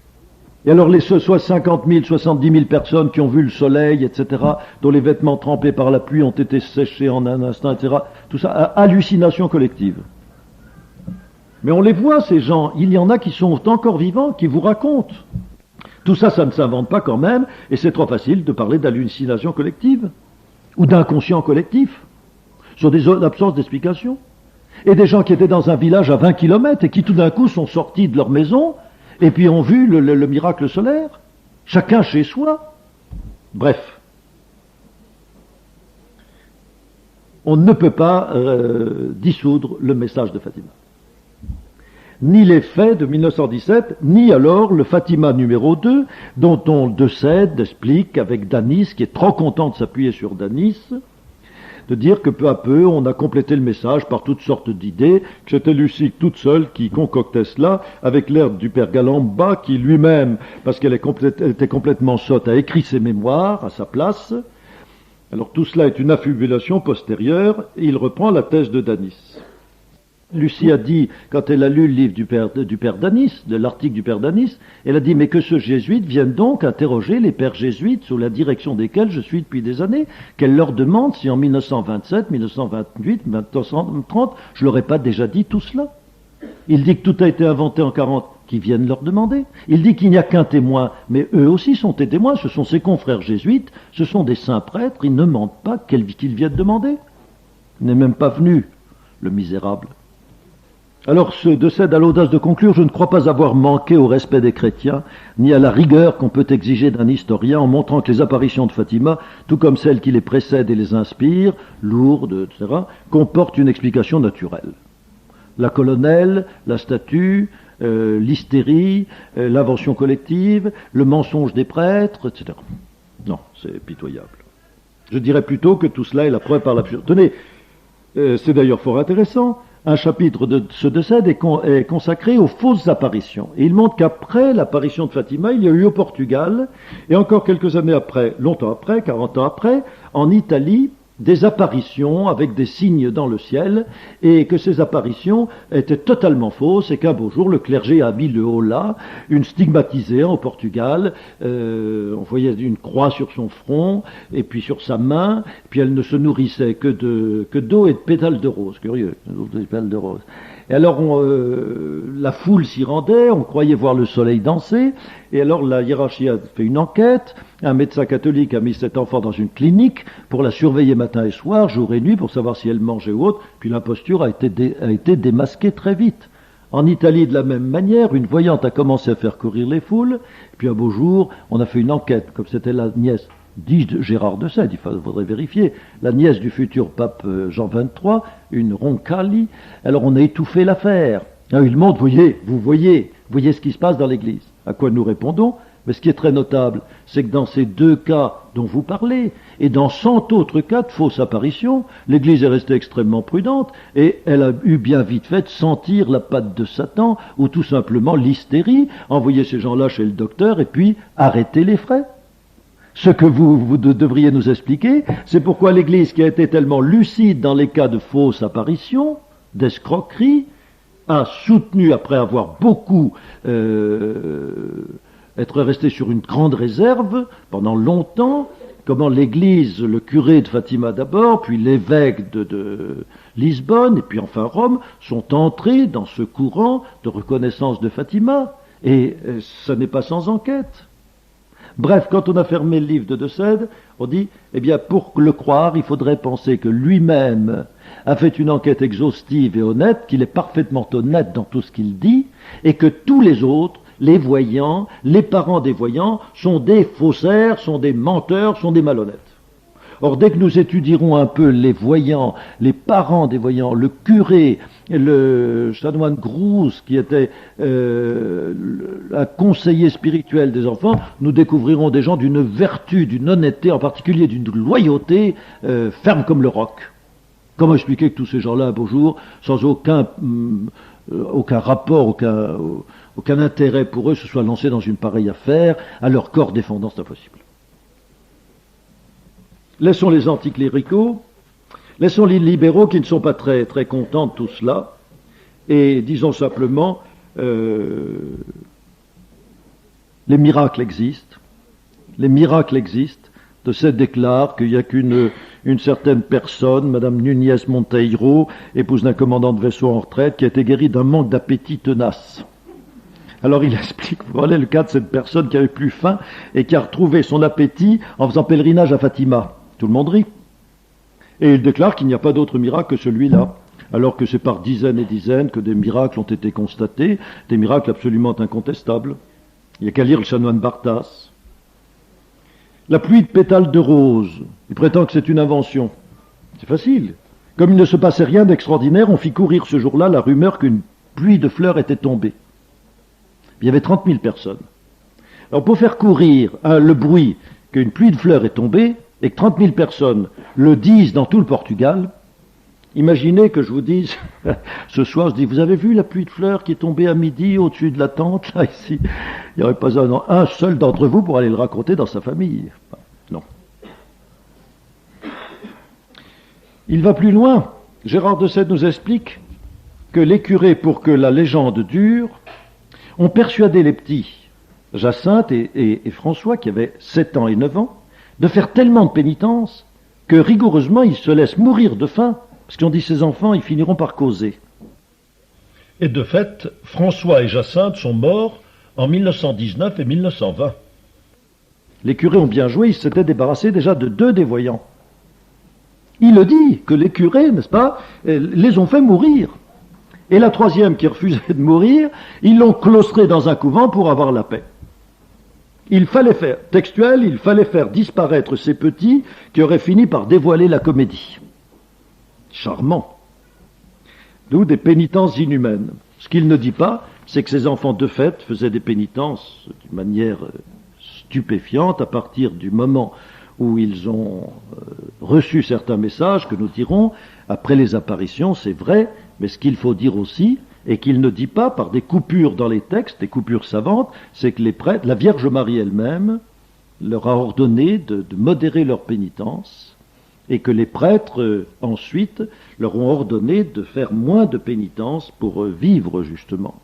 Et alors soit 50 000, 70 000 personnes qui ont vu le soleil, etc., dont les vêtements trempés par la pluie ont été séchés en un instant, etc., tout ça, hallucination collective. Mais on les voit, ces gens, il y en a qui sont encore vivants, qui vous racontent. Tout ça, ça ne s'invente pas quand même, et c'est trop facile de parler d'hallucination collective, ou d'inconscient collectif, sur des absences d'explication. Et des gens qui étaient dans un village à 20 km et qui tout d'un coup sont sortis de leur maison, et puis ont vu le miracle solaire, chacun chez soi. Bref, on ne peut pas dissoudre le message de Fatima. Ni les faits de 1917, ni alors le Fatima numéro 2, dont on De Sède explique avec Danis, qui est trop content de s'appuyer sur Danis, de dire que peu à peu, on a complété le message par toutes sortes d'idées, que c'était Lucie toute seule qui concoctait cela, avec l'aide du père Galamba, qui lui-même, parce qu'elle était complètement sotte, a écrit ses mémoires à sa place. Alors tout cela est une affabulation postérieure, et il reprend la thèse de Danis. Lucie a dit, quand elle a lu le livre du père Danis, de l'article du père Danis, elle a dit, mais que ce jésuite vienne donc interroger les pères jésuites sous la direction desquels je suis depuis des années, qu'elle leur demande si en 1927, 1928, 1930, je leur ai pas déjà dit tout cela. Il dit que tout a été inventé en 40, qu'ils viennent leur demander. Il dit qu'il n'y a qu'un témoin, mais eux aussi sont des témoins, ce sont ses confrères jésuites, ce sont des saints prêtres, ils ne mentent pas qu'ils viennent demander. Il n'est même pas venu, le misérable. Alors, ce De Sède a l'audace de conclure, je ne crois pas avoir manqué au respect des chrétiens, ni à la rigueur qu'on peut exiger d'un historien en montrant que les apparitions de Fatima, tout comme celles qui les précèdent et les inspirent, lourdes, etc., comportent une explication naturelle. La colonelle, la statue, l'hystérie, l'invention collective, le mensonge des prêtres, etc. Non, c'est pitoyable. Je dirais plutôt que tout cela est la preuve par l'absurde. Tenez, C'est d'ailleurs fort intéressant. Un chapitre de ce Decède est consacré aux fausses apparitions. Et il montre qu'après l'apparition de Fatima, il y a eu au Portugal, et encore quelques années après, longtemps après, 40 ans après, en Italie, des apparitions avec des signes dans le ciel, et que ces apparitions étaient totalement fausses, et qu'un beau jour, le clergé a mis le holà, une stigmatisée au Portugal, on voyait une croix sur son front, et puis sur sa main, puis elle ne se nourrissait que d'eau et de pétales de rose, curieux, des pétales de rose. Et alors la foule s'y rendait, on croyait voir le soleil danser, et alors la hiérarchie a fait une enquête, un médecin catholique a mis cet enfant dans une clinique pour la surveiller matin et soir, jour et nuit, pour savoir si elle mangeait ou autre, puis l'imposture a été démasquée très vite. En Italie, de la même manière, une voyante a commencé à faire courir les foules, puis un beau jour, on a fait une enquête, comme c'était la nièce, dit Gérard de Sède, il faudrait vérifier, la nièce du futur pape Jean XXIII, une Roncalli, alors on a étouffé l'affaire. Il montre, vous voyez ce qui se passe dans l'Église. À quoi nous répondons? Mais ce qui est très notable, c'est que dans ces deux cas dont vous parlez, et dans 100 autres cas de fausses apparitions, l'Église est restée extrêmement prudente, et elle a eu bien vite fait de sentir la patte de Satan, ou tout simplement l'hystérie, envoyer ces gens-là chez le docteur, et puis arrêter les frais. Ce que vous devriez nous expliquer, c'est pourquoi l'Église, qui a été tellement lucide dans les cas de fausses apparitions, d'escroquerie, a soutenu, après avoir beaucoup être restée sur une grande réserve pendant longtemps, comment l'Église, le curé de Fatima d'abord, puis l'évêque de Lisbonne, et puis enfin Rome, sont entrés dans ce courant de reconnaissance de Fatima, et ça n'est pas sans enquête. Bref, quand on a fermé le livre de Decède, on dit, eh bien, pour le croire, il faudrait penser que lui-même a fait une enquête exhaustive et honnête, qu'il est parfaitement honnête dans tout ce qu'il dit, et que tous les autres, les voyants, les parents des voyants, sont des faussaires, sont des menteurs, sont des malhonnêtes. Or, dès que nous étudierons un peu les voyants, les parents des voyants, le curé, le chanoine Grousse, qui était un conseiller spirituel des enfants, nous découvrirons des gens d'une vertu, d'une honnêteté, en particulier d'une loyauté ferme comme le roc. Comment expliquer que tous ces gens-là, un beau jour, sans aucun rapport, aucun intérêt pour eux, se soient lancés dans une pareille affaire, à leur corps défendant, c'est impossible. Laissons les anticléricaux, laissons les libéraux qui ne sont pas très, très contents de tout cela, et disons simplement, les miracles existent, Decède déclare qu'il n'y a qu'une certaine personne, Madame Núñez Monteiro, épouse d'un commandant de vaisseau en retraite, qui a été guérie d'un manque d'appétit tenace. Alors il explique, vous voyez le cas de cette personne qui avait plus faim et qui a retrouvé son appétit en faisant pèlerinage à Fatima. Tout le monde rit. Et il déclare qu'il n'y a pas d'autre miracle que celui-là, alors que c'est par dizaines et dizaines que des miracles ont été constatés, des miracles absolument incontestables. Il n'y a qu'à lire le chanoine Barthas. La pluie de pétales de rose, il prétend que c'est une invention. C'est facile. Comme il ne se passait rien d'extraordinaire, on fit courir ce jour-là la rumeur qu'une pluie de fleurs était tombée. Il y avait 30 000 personnes. Alors pour faire courir le bruit qu'une pluie de fleurs est tombée, et que 30 000 personnes le disent dans tout le Portugal, imaginez que je vous dise, ce soir, je dis, vous avez vu la pluie de fleurs qui est tombée à midi au-dessus de la tente, là, ici? Il n'y aurait pas un seul d'entre vous pour aller le raconter dans sa famille. Non. Il va plus loin. Gérard de Sède nous explique que les curés, pour que la légende dure, ont persuadé les petits, Jacinthe et François, qui avaient 7 ans et 9 ans, de faire tellement de pénitence que rigoureusement ils se laissent mourir de faim, parce qu'on dit ces enfants, ils finiront par causer. Et de fait, François et Jacinthe sont morts en 1919 et 1920. Les curés ont bien joué, ils s'étaient débarrassés déjà de 2 des voyants. Il le dit, que les curés, n'est-ce pas, les ont fait mourir. Et la 3e qui refusait de mourir, ils l'ont claustré dans un couvent pour avoir la paix. Il fallait faire disparaître ces petits qui auraient fini par dévoiler la comédie. Charmant. D'où des pénitences inhumaines. Ce qu'il ne dit pas, c'est que ces enfants de fait faisaient des pénitences d'une manière stupéfiante à partir du moment où ils ont reçu certains messages que nous dirons après les apparitions, c'est vrai, mais ce qu'il faut dire aussi, et qu'il ne dit pas par des coupures dans les textes, des coupures savantes, c'est que les prêtres, la Vierge Marie elle-même, leur a ordonné de modérer leur pénitence, et que les prêtres, ensuite, leur ont ordonné de faire moins de pénitence pour vivre, justement.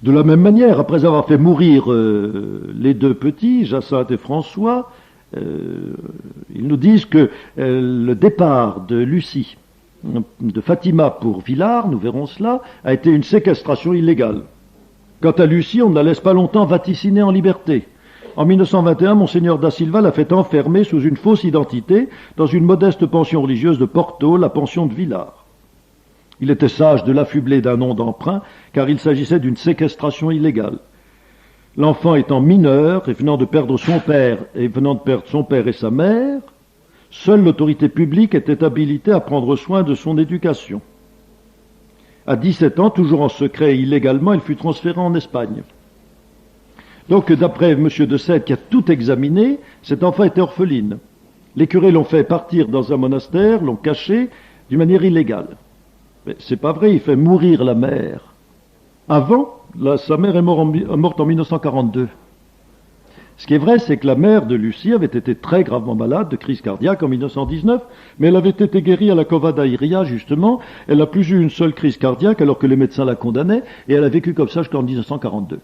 De la même manière, après avoir fait mourir les deux petits, Jacinthe et François, ils nous disent que le départ de Lucie, de Fatima pour Villars, nous verrons cela, a été une séquestration illégale. Quant à Lucie, on ne la laisse pas longtemps vaticiner en liberté. En 1921, Monseigneur da Silva l'a fait enfermer sous une fausse identité dans une modeste pension religieuse de Porto, la pension de Villars. Il était sage de l'affubler d'un nom d'emprunt, car il s'agissait d'une séquestration illégale. L'enfant étant mineur et venant de perdre son père et sa mère, seule l'autorité publique était habilitée à prendre soin de son éducation. À 17 ans, toujours en secret et illégalement, il fut transféré en Espagne. Donc, d'après M. de Sède, qui a tout examiné, cet enfant était orpheline. Les curés l'ont fait partir dans un monastère, l'ont caché d'une manière illégale. Mais c'est pas vrai, il fait mourir la mère. Avant, sa mère est morte en 1942. Ce qui est vrai, c'est que la mère de Lucie avait été très gravement malade de crise cardiaque en 1919, mais elle avait été guérie à la Cova da Iria, justement. Elle n'a plus eu une seule crise cardiaque alors que les médecins la condamnaient, et elle a vécu comme ça jusqu'en 1942.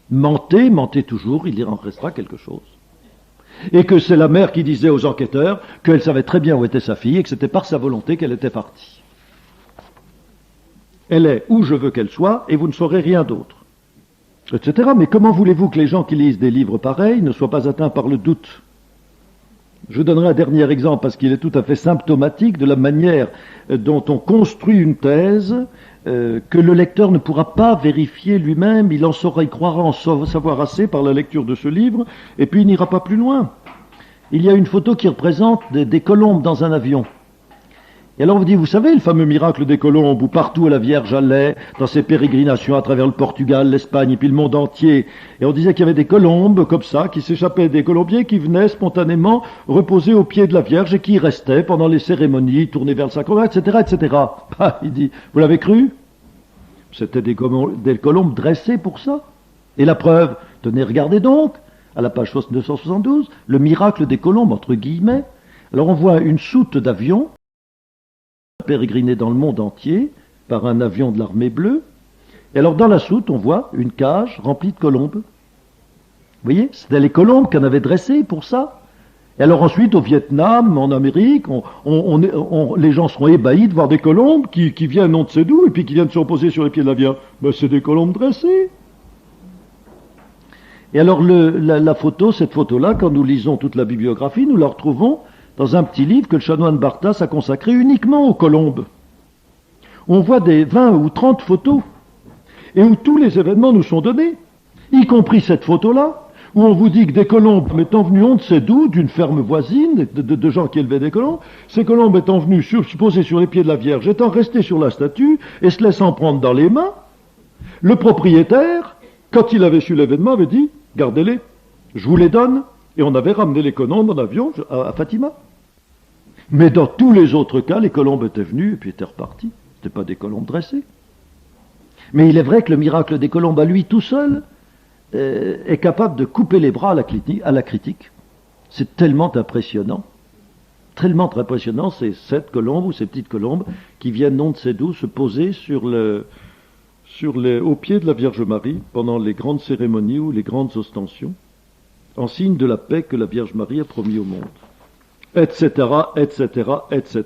Mentez toujours, il y en restera quelque chose. Et que c'est la mère qui disait aux enquêteurs qu'elle savait très bien où était sa fille et que c'était par sa volonté qu'elle était partie. Elle est où je veux qu'elle soit et vous ne saurez rien d'autre. Etc. Mais comment voulez-vous que les gens qui lisent des livres pareils ne soient pas atteints par le doute? Je donnerai un dernier exemple parce qu'il est tout à fait symptomatique de la manière dont on construit une thèse que le lecteur ne pourra pas vérifier lui-même, il croira en savoir assez par la lecture de ce livre, et puis il n'ira pas plus loin. Il y a une photo qui représente des colombes dans un avion. Et alors on vous dit, vous savez, le fameux miracle des colombes, où partout la Vierge allait, dans ses pérégrinations à travers le Portugal, l'Espagne et puis le monde entier. Et on disait qu'il y avait des colombes comme ça, qui s'échappaient des colombiers, qui venaient spontanément reposer aux pieds de la Vierge et qui y restaient pendant les cérémonies, tournées vers le sacrement, etc., etc. Ah, il dit, vous l'avez cru? C'était des colombes dressées pour ça. Et la preuve, tenez, regardez donc, à la page 272, le miracle des colombes, entre guillemets. Alors on voit une soute d'avion, pérégriné dans le monde entier par un avion de l'armée bleue. Et alors dans la soute, on voit une cage remplie de colombes. Vous voyez, c'était les colombes qu'on avait dressées pour ça. Et alors ensuite, au Vietnam, en Amérique, les gens seront ébahis de voir des colombes qui viennent on ne sait d'où et puis qui viennent se reposer sur les pieds de la Vierge. Ben, c'est des colombes dressées. Et alors cette photo-là, quand nous lisons toute la bibliographie, nous la retrouvons dans un petit livre que le chanoine Barthas a consacré uniquement aux colombes. On voit des 20 ou 30 photos, et où tous les événements nous sont donnés, y compris cette photo-là, où on vous dit que des colombes étant venues on ne sait d'où, d'une ferme voisine, de gens qui élevaient des colombes, ces colombes étant venues se poser sur les pieds de la Vierge, étant restées sur la statue, et se laissant prendre dans les mains, le propriétaire, quand il avait su l'événement, avait dit, gardez-les, je vous les donne. Et on avait ramené les colombes en avion à Fatima. Mais dans tous les autres cas, les colombes étaient venues et puis étaient reparties. Ce n'étaient pas des colombes dressées. Mais il est vrai que le miracle des colombes à lui tout seul est capable de couper les bras à la critique. C'est tellement impressionnant. Tellement impressionnant, ces 7 colombes ou ces petites colombes qui viennent on ne sait d'où se poser au pied de la Vierge Marie pendant les grandes cérémonies ou les grandes ostensions, en signe de la paix que la Vierge Marie a promis au monde, etc., etc., etc.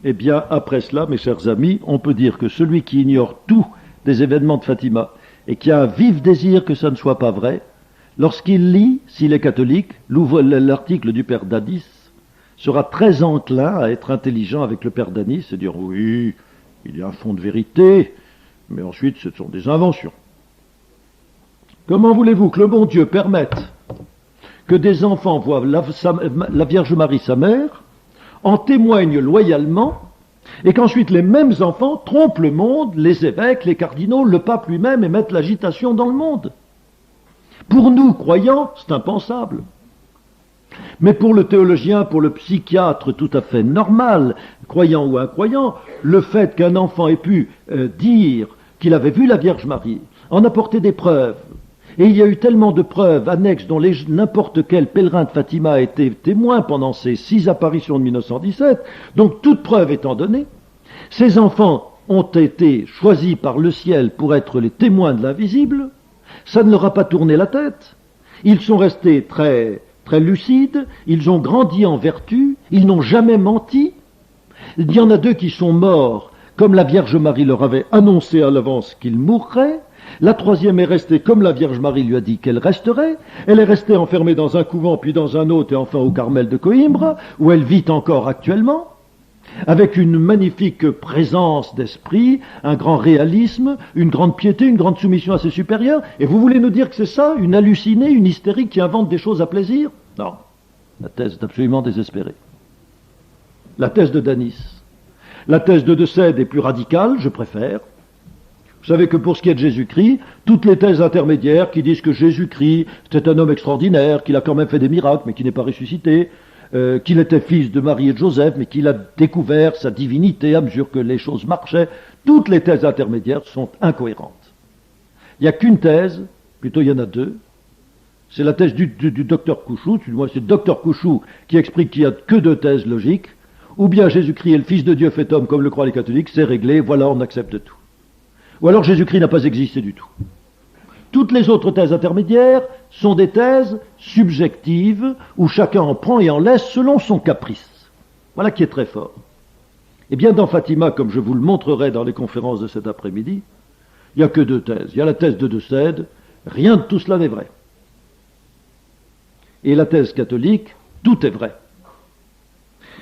Eh bien, après cela, mes chers amis, on peut dire que celui qui ignore tout des événements de Fatima et qui a un vif désir que ça ne soit pas vrai, lorsqu'il lit, s'il est catholique, l'article du Père Dadis, sera très enclin à être intelligent avec le Père Dadis et dire oui, il y a un fond de vérité, mais ensuite ce sont des inventions. Comment voulez-vous que le bon Dieu permette que des enfants voient la Vierge Marie, sa mère, en témoignent loyalement, et qu'ensuite les mêmes enfants trompent le monde, les évêques, les cardinaux, le pape lui-même, et mettent l'agitation dans le monde? Pour nous, croyants, c'est impensable. Mais pour le théologien, pour le psychiatre tout à fait normal, croyant ou incroyant, le fait qu'un enfant ait pu dire qu'il avait vu la Vierge Marie, en apporter des preuves, et il y a eu tellement de preuves annexes dont n'importe quel pèlerin de Fatima a été témoin pendant ces 6 apparitions de 1917, donc toute preuve étant donnée, ces enfants ont été choisis par le ciel pour être les témoins de l'invisible, ça ne leur a pas tourné la tête, ils sont restés très lucides, ils ont grandi en vertu, ils n'ont jamais menti. Il y en a 2 qui sont morts, comme la Vierge Marie leur avait annoncé à l'avance qu'ils mourraient. La 3e est restée comme la Vierge Marie lui a dit qu'elle resterait. Elle est restée enfermée dans un couvent, puis dans un autre, et enfin au Carmel de Coimbra, où elle vit encore actuellement, avec une magnifique présence d'esprit, un grand réalisme, une grande piété, une grande soumission à ses supérieurs. Et vous voulez nous dire que c'est ça, une hallucinée, une hystérique qui invente des choses à plaisir? Non, la thèse est absolument désespérée. La thèse de Danis. La thèse de De Sède est plus radicale, je préfère. Vous savez que pour ce qui est de Jésus-Christ, toutes les thèses intermédiaires qui disent que Jésus-Christ était un homme extraordinaire, qu'il a quand même fait des miracles, mais qui n'est pas ressuscité, qu'il était fils de Marie et de Joseph, mais qu'il a découvert sa divinité à mesure que les choses marchaient, toutes les thèses intermédiaires sont incohérentes. Il n'y a qu'une thèse, plutôt il y en a 2, c'est la thèse du docteur Couchou, c'est le docteur Couchou qui explique qu'il n'y a que 2 thèses logiques, ou bien Jésus-Christ est le Fils de Dieu fait homme comme le croient les catholiques, c'est réglé, voilà, on accepte tout. Ou alors Jésus-Christ n'a pas existé du tout. Toutes les autres thèses intermédiaires sont des thèses subjectives où chacun en prend et en laisse selon son caprice. Voilà qui est très fort. Eh bien, dans Fatima, comme je vous le montrerai dans les conférences de cet après-midi, il n'y a que 2 thèses. Il y a la thèse de De Sède, rien de tout cela n'est vrai. Et la thèse catholique, tout est vrai.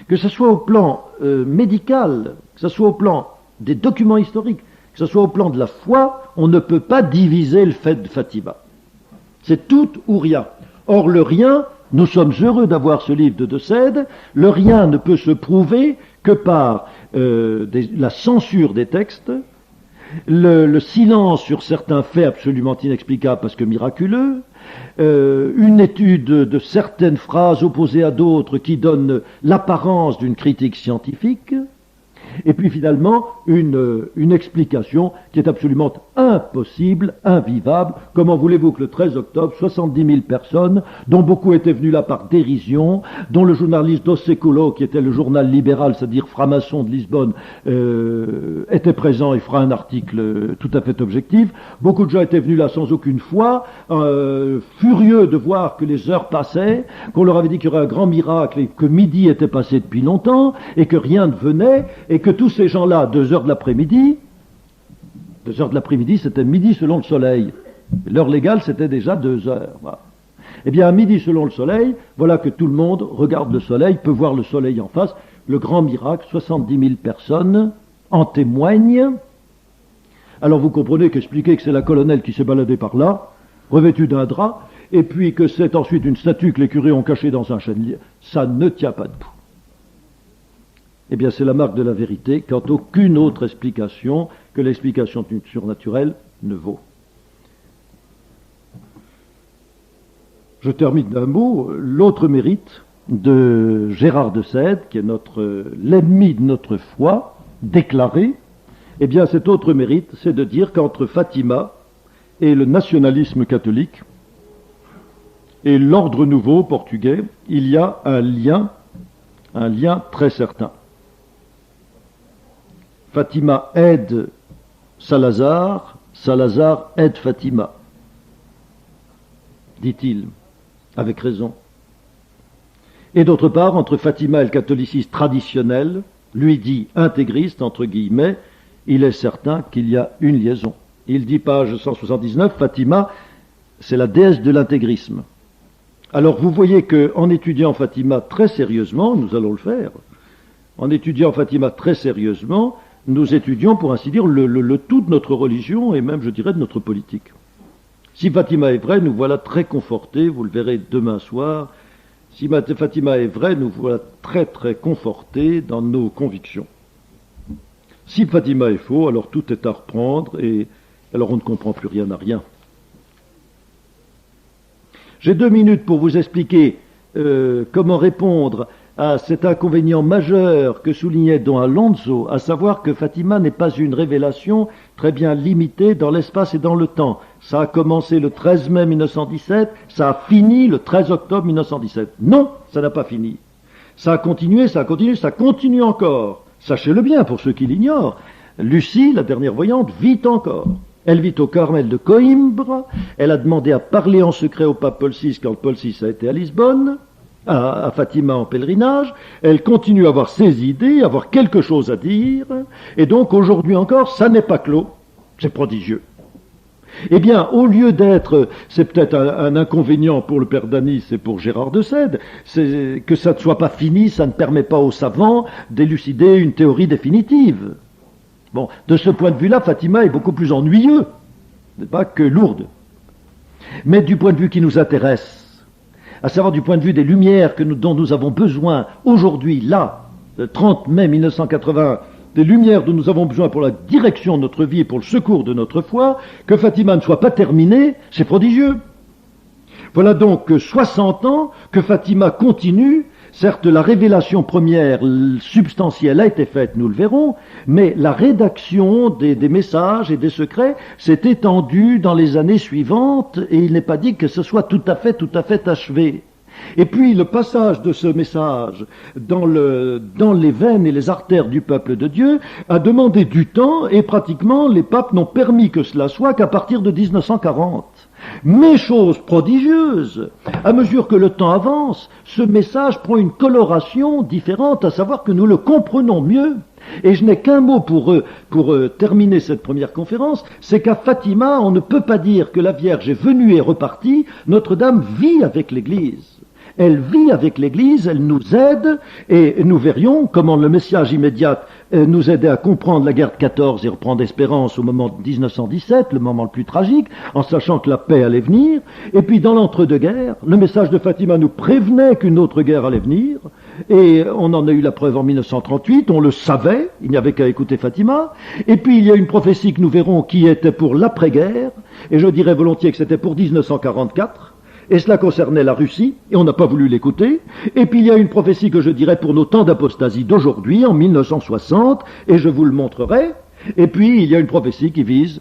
Que ce soit au plan médical, que ce soit au plan des documents historiques, que ce soit au plan de la foi, on ne peut pas diviser le fait de Fatima. C'est tout ou rien. Or, le rien, nous sommes heureux d'avoir ce livre de De Sède, le rien ne peut se prouver que par la censure des textes, le silence sur certains faits absolument inexplicables parce que miraculeux, une étude de certaines phrases opposées à d'autres qui donnent l'apparence d'une critique scientifique, et puis finalement une explication qui est absolument impossible, invivable. Comment voulez-vous que le 13 octobre, 70 000 personnes, dont beaucoup étaient venus là par dérision, dont le journaliste Dos Século, qui était le journal libéral, c'est-à-dire franc-maçon de Lisbonne, était présent et fera un article tout à fait objectif. Beaucoup de gens étaient venus là sans aucune foi, furieux de voir que les heures passaient, qu'on leur avait dit qu'il y aurait un grand miracle et que midi était passé depuis longtemps et que rien ne venait, et que tous ces gens-là, 2 heures de l'après-midi, c'était midi selon le soleil. L'heure légale, c'était déjà 2 heures. Voilà. Eh bien, à midi selon le soleil, voilà que tout le monde regarde le soleil, peut voir le soleil en face. Le grand miracle, 70 000 personnes en témoignent. Alors vous comprenez qu'expliquer que c'est la colonelle qui s'est baladée par là, revêtue d'un drap, et puis que c'est ensuite une statue que les curés ont cachée dans un chêne, ça ne tient pas debout. Eh bien, c'est la marque de la vérité quand aucune autre explication que l'explication surnaturelle ne vaut. Je termine d'un mot. L'autre mérite de Gérard de Sède, qui est l'ennemi de notre foi, déclaré, eh bien, cet autre mérite, c'est de dire qu'entre Fatima et le nationalisme catholique et l'ordre nouveau portugais, il y a un lien très certain. Fatima aide Salazar, Salazar aide Fatima, dit-il, avec raison. Et d'autre part, entre Fatima et le catholicisme traditionnel, lui dit intégriste, entre guillemets, il est certain qu'il y a une liaison. Il dit, page 179, Fatima, c'est la déesse de l'intégrisme. Alors vous voyez qu'en étudiant Fatima très sérieusement, nous allons le faire, en étudiant Fatima très sérieusement, nous étudions, pour ainsi dire, le tout de notre religion et même, je dirais, de notre politique. Si Fatima est vraie, nous voilà très confortés, vous le verrez demain soir. Si Fatima est vraie, nous voilà très très confortés dans nos convictions. Si Fatima est faux, alors tout est à reprendre et alors on ne comprend plus rien à rien. J'ai 2 minutes pour vous expliquer comment répondre à cet inconvénient majeur que soulignait Don Alonso, à savoir que Fatima n'est pas une révélation très bien limitée dans l'espace et dans le temps. Ça a commencé le 13 mai 1917, ça a fini le 13 octobre 1917. Non, ça n'a pas fini. Ça a continué, ça continue encore. Sachez-le bien, pour ceux qui l'ignorent, Lucie, la dernière voyante, vit encore. Elle vit au Carmel de Coïmbre, elle a demandé à parler en secret au pape Paul VI quand Paul VI a été à Lisbonne, à Fatima en pèlerinage, elle continue à avoir ses idées, à avoir quelque chose à dire, et donc aujourd'hui encore, ça n'est pas clos, c'est prodigieux. Eh bien, au lieu d'être, c'est peut-être un inconvénient pour le père Danis et pour Gérard de Sède, c'est que ça ne soit pas fini, ça ne permet pas aux savants d'élucider une théorie définitive. Bon, de ce point de vue-là, Fatima est beaucoup plus ennuyeux, n'est pas que lourde. Mais du point de vue qui nous intéresse, à savoir du point de vue des lumières dont nous avons besoin aujourd'hui, là, le 30 mai 1980, des lumières dont nous avons besoin pour la direction de notre vie et pour le secours de notre foi, que Fatima ne soit pas terminée, c'est prodigieux. Voilà donc 60 ans que Fatima continue. Certes, la révélation première, substantielle, a été faite, nous le verrons, mais la rédaction des messages et des secrets s'est étendue dans les années suivantes, et il n'est pas dit que ce soit tout à fait achevé. Et puis le passage de ce message dans les veines et les artères du peuple de Dieu a demandé du temps, et pratiquement les papes n'ont permis que cela soit qu'à partir de 1940. Mais chose prodigieuse, à mesure que le temps avance, ce message prend une coloration différente, à savoir que nous le comprenons mieux. Et je n'ai qu'un mot pour terminer cette première conférence, c'est qu'à Fatima, on ne peut pas dire que la Vierge est venue et repartie, Notre-Dame vit avec l'Église. Elle vit avec l'Église, elle nous aide, et nous verrions comment le message immédiat nous aidait à comprendre la guerre de 14 et reprendre espérance au moment de 1917, le moment le plus tragique, en sachant que la paix allait venir. Et puis dans l'entre-deux-guerres, le message de Fatima nous prévenait qu'une autre guerre allait venir, et on en a eu la preuve en 1938, on le savait, il n'y avait qu'à écouter Fatima. Et puis il y a une prophétie que nous verrons qui était pour l'après-guerre, et je dirais volontiers que c'était pour 1944, et cela concernait la Russie, et on n'a pas voulu l'écouter. Et puis il y a une prophétie que je dirais pour nos temps d'apostasie d'aujourd'hui, en 1960, et je vous le montrerai. Et puis il y a une prophétie qui vise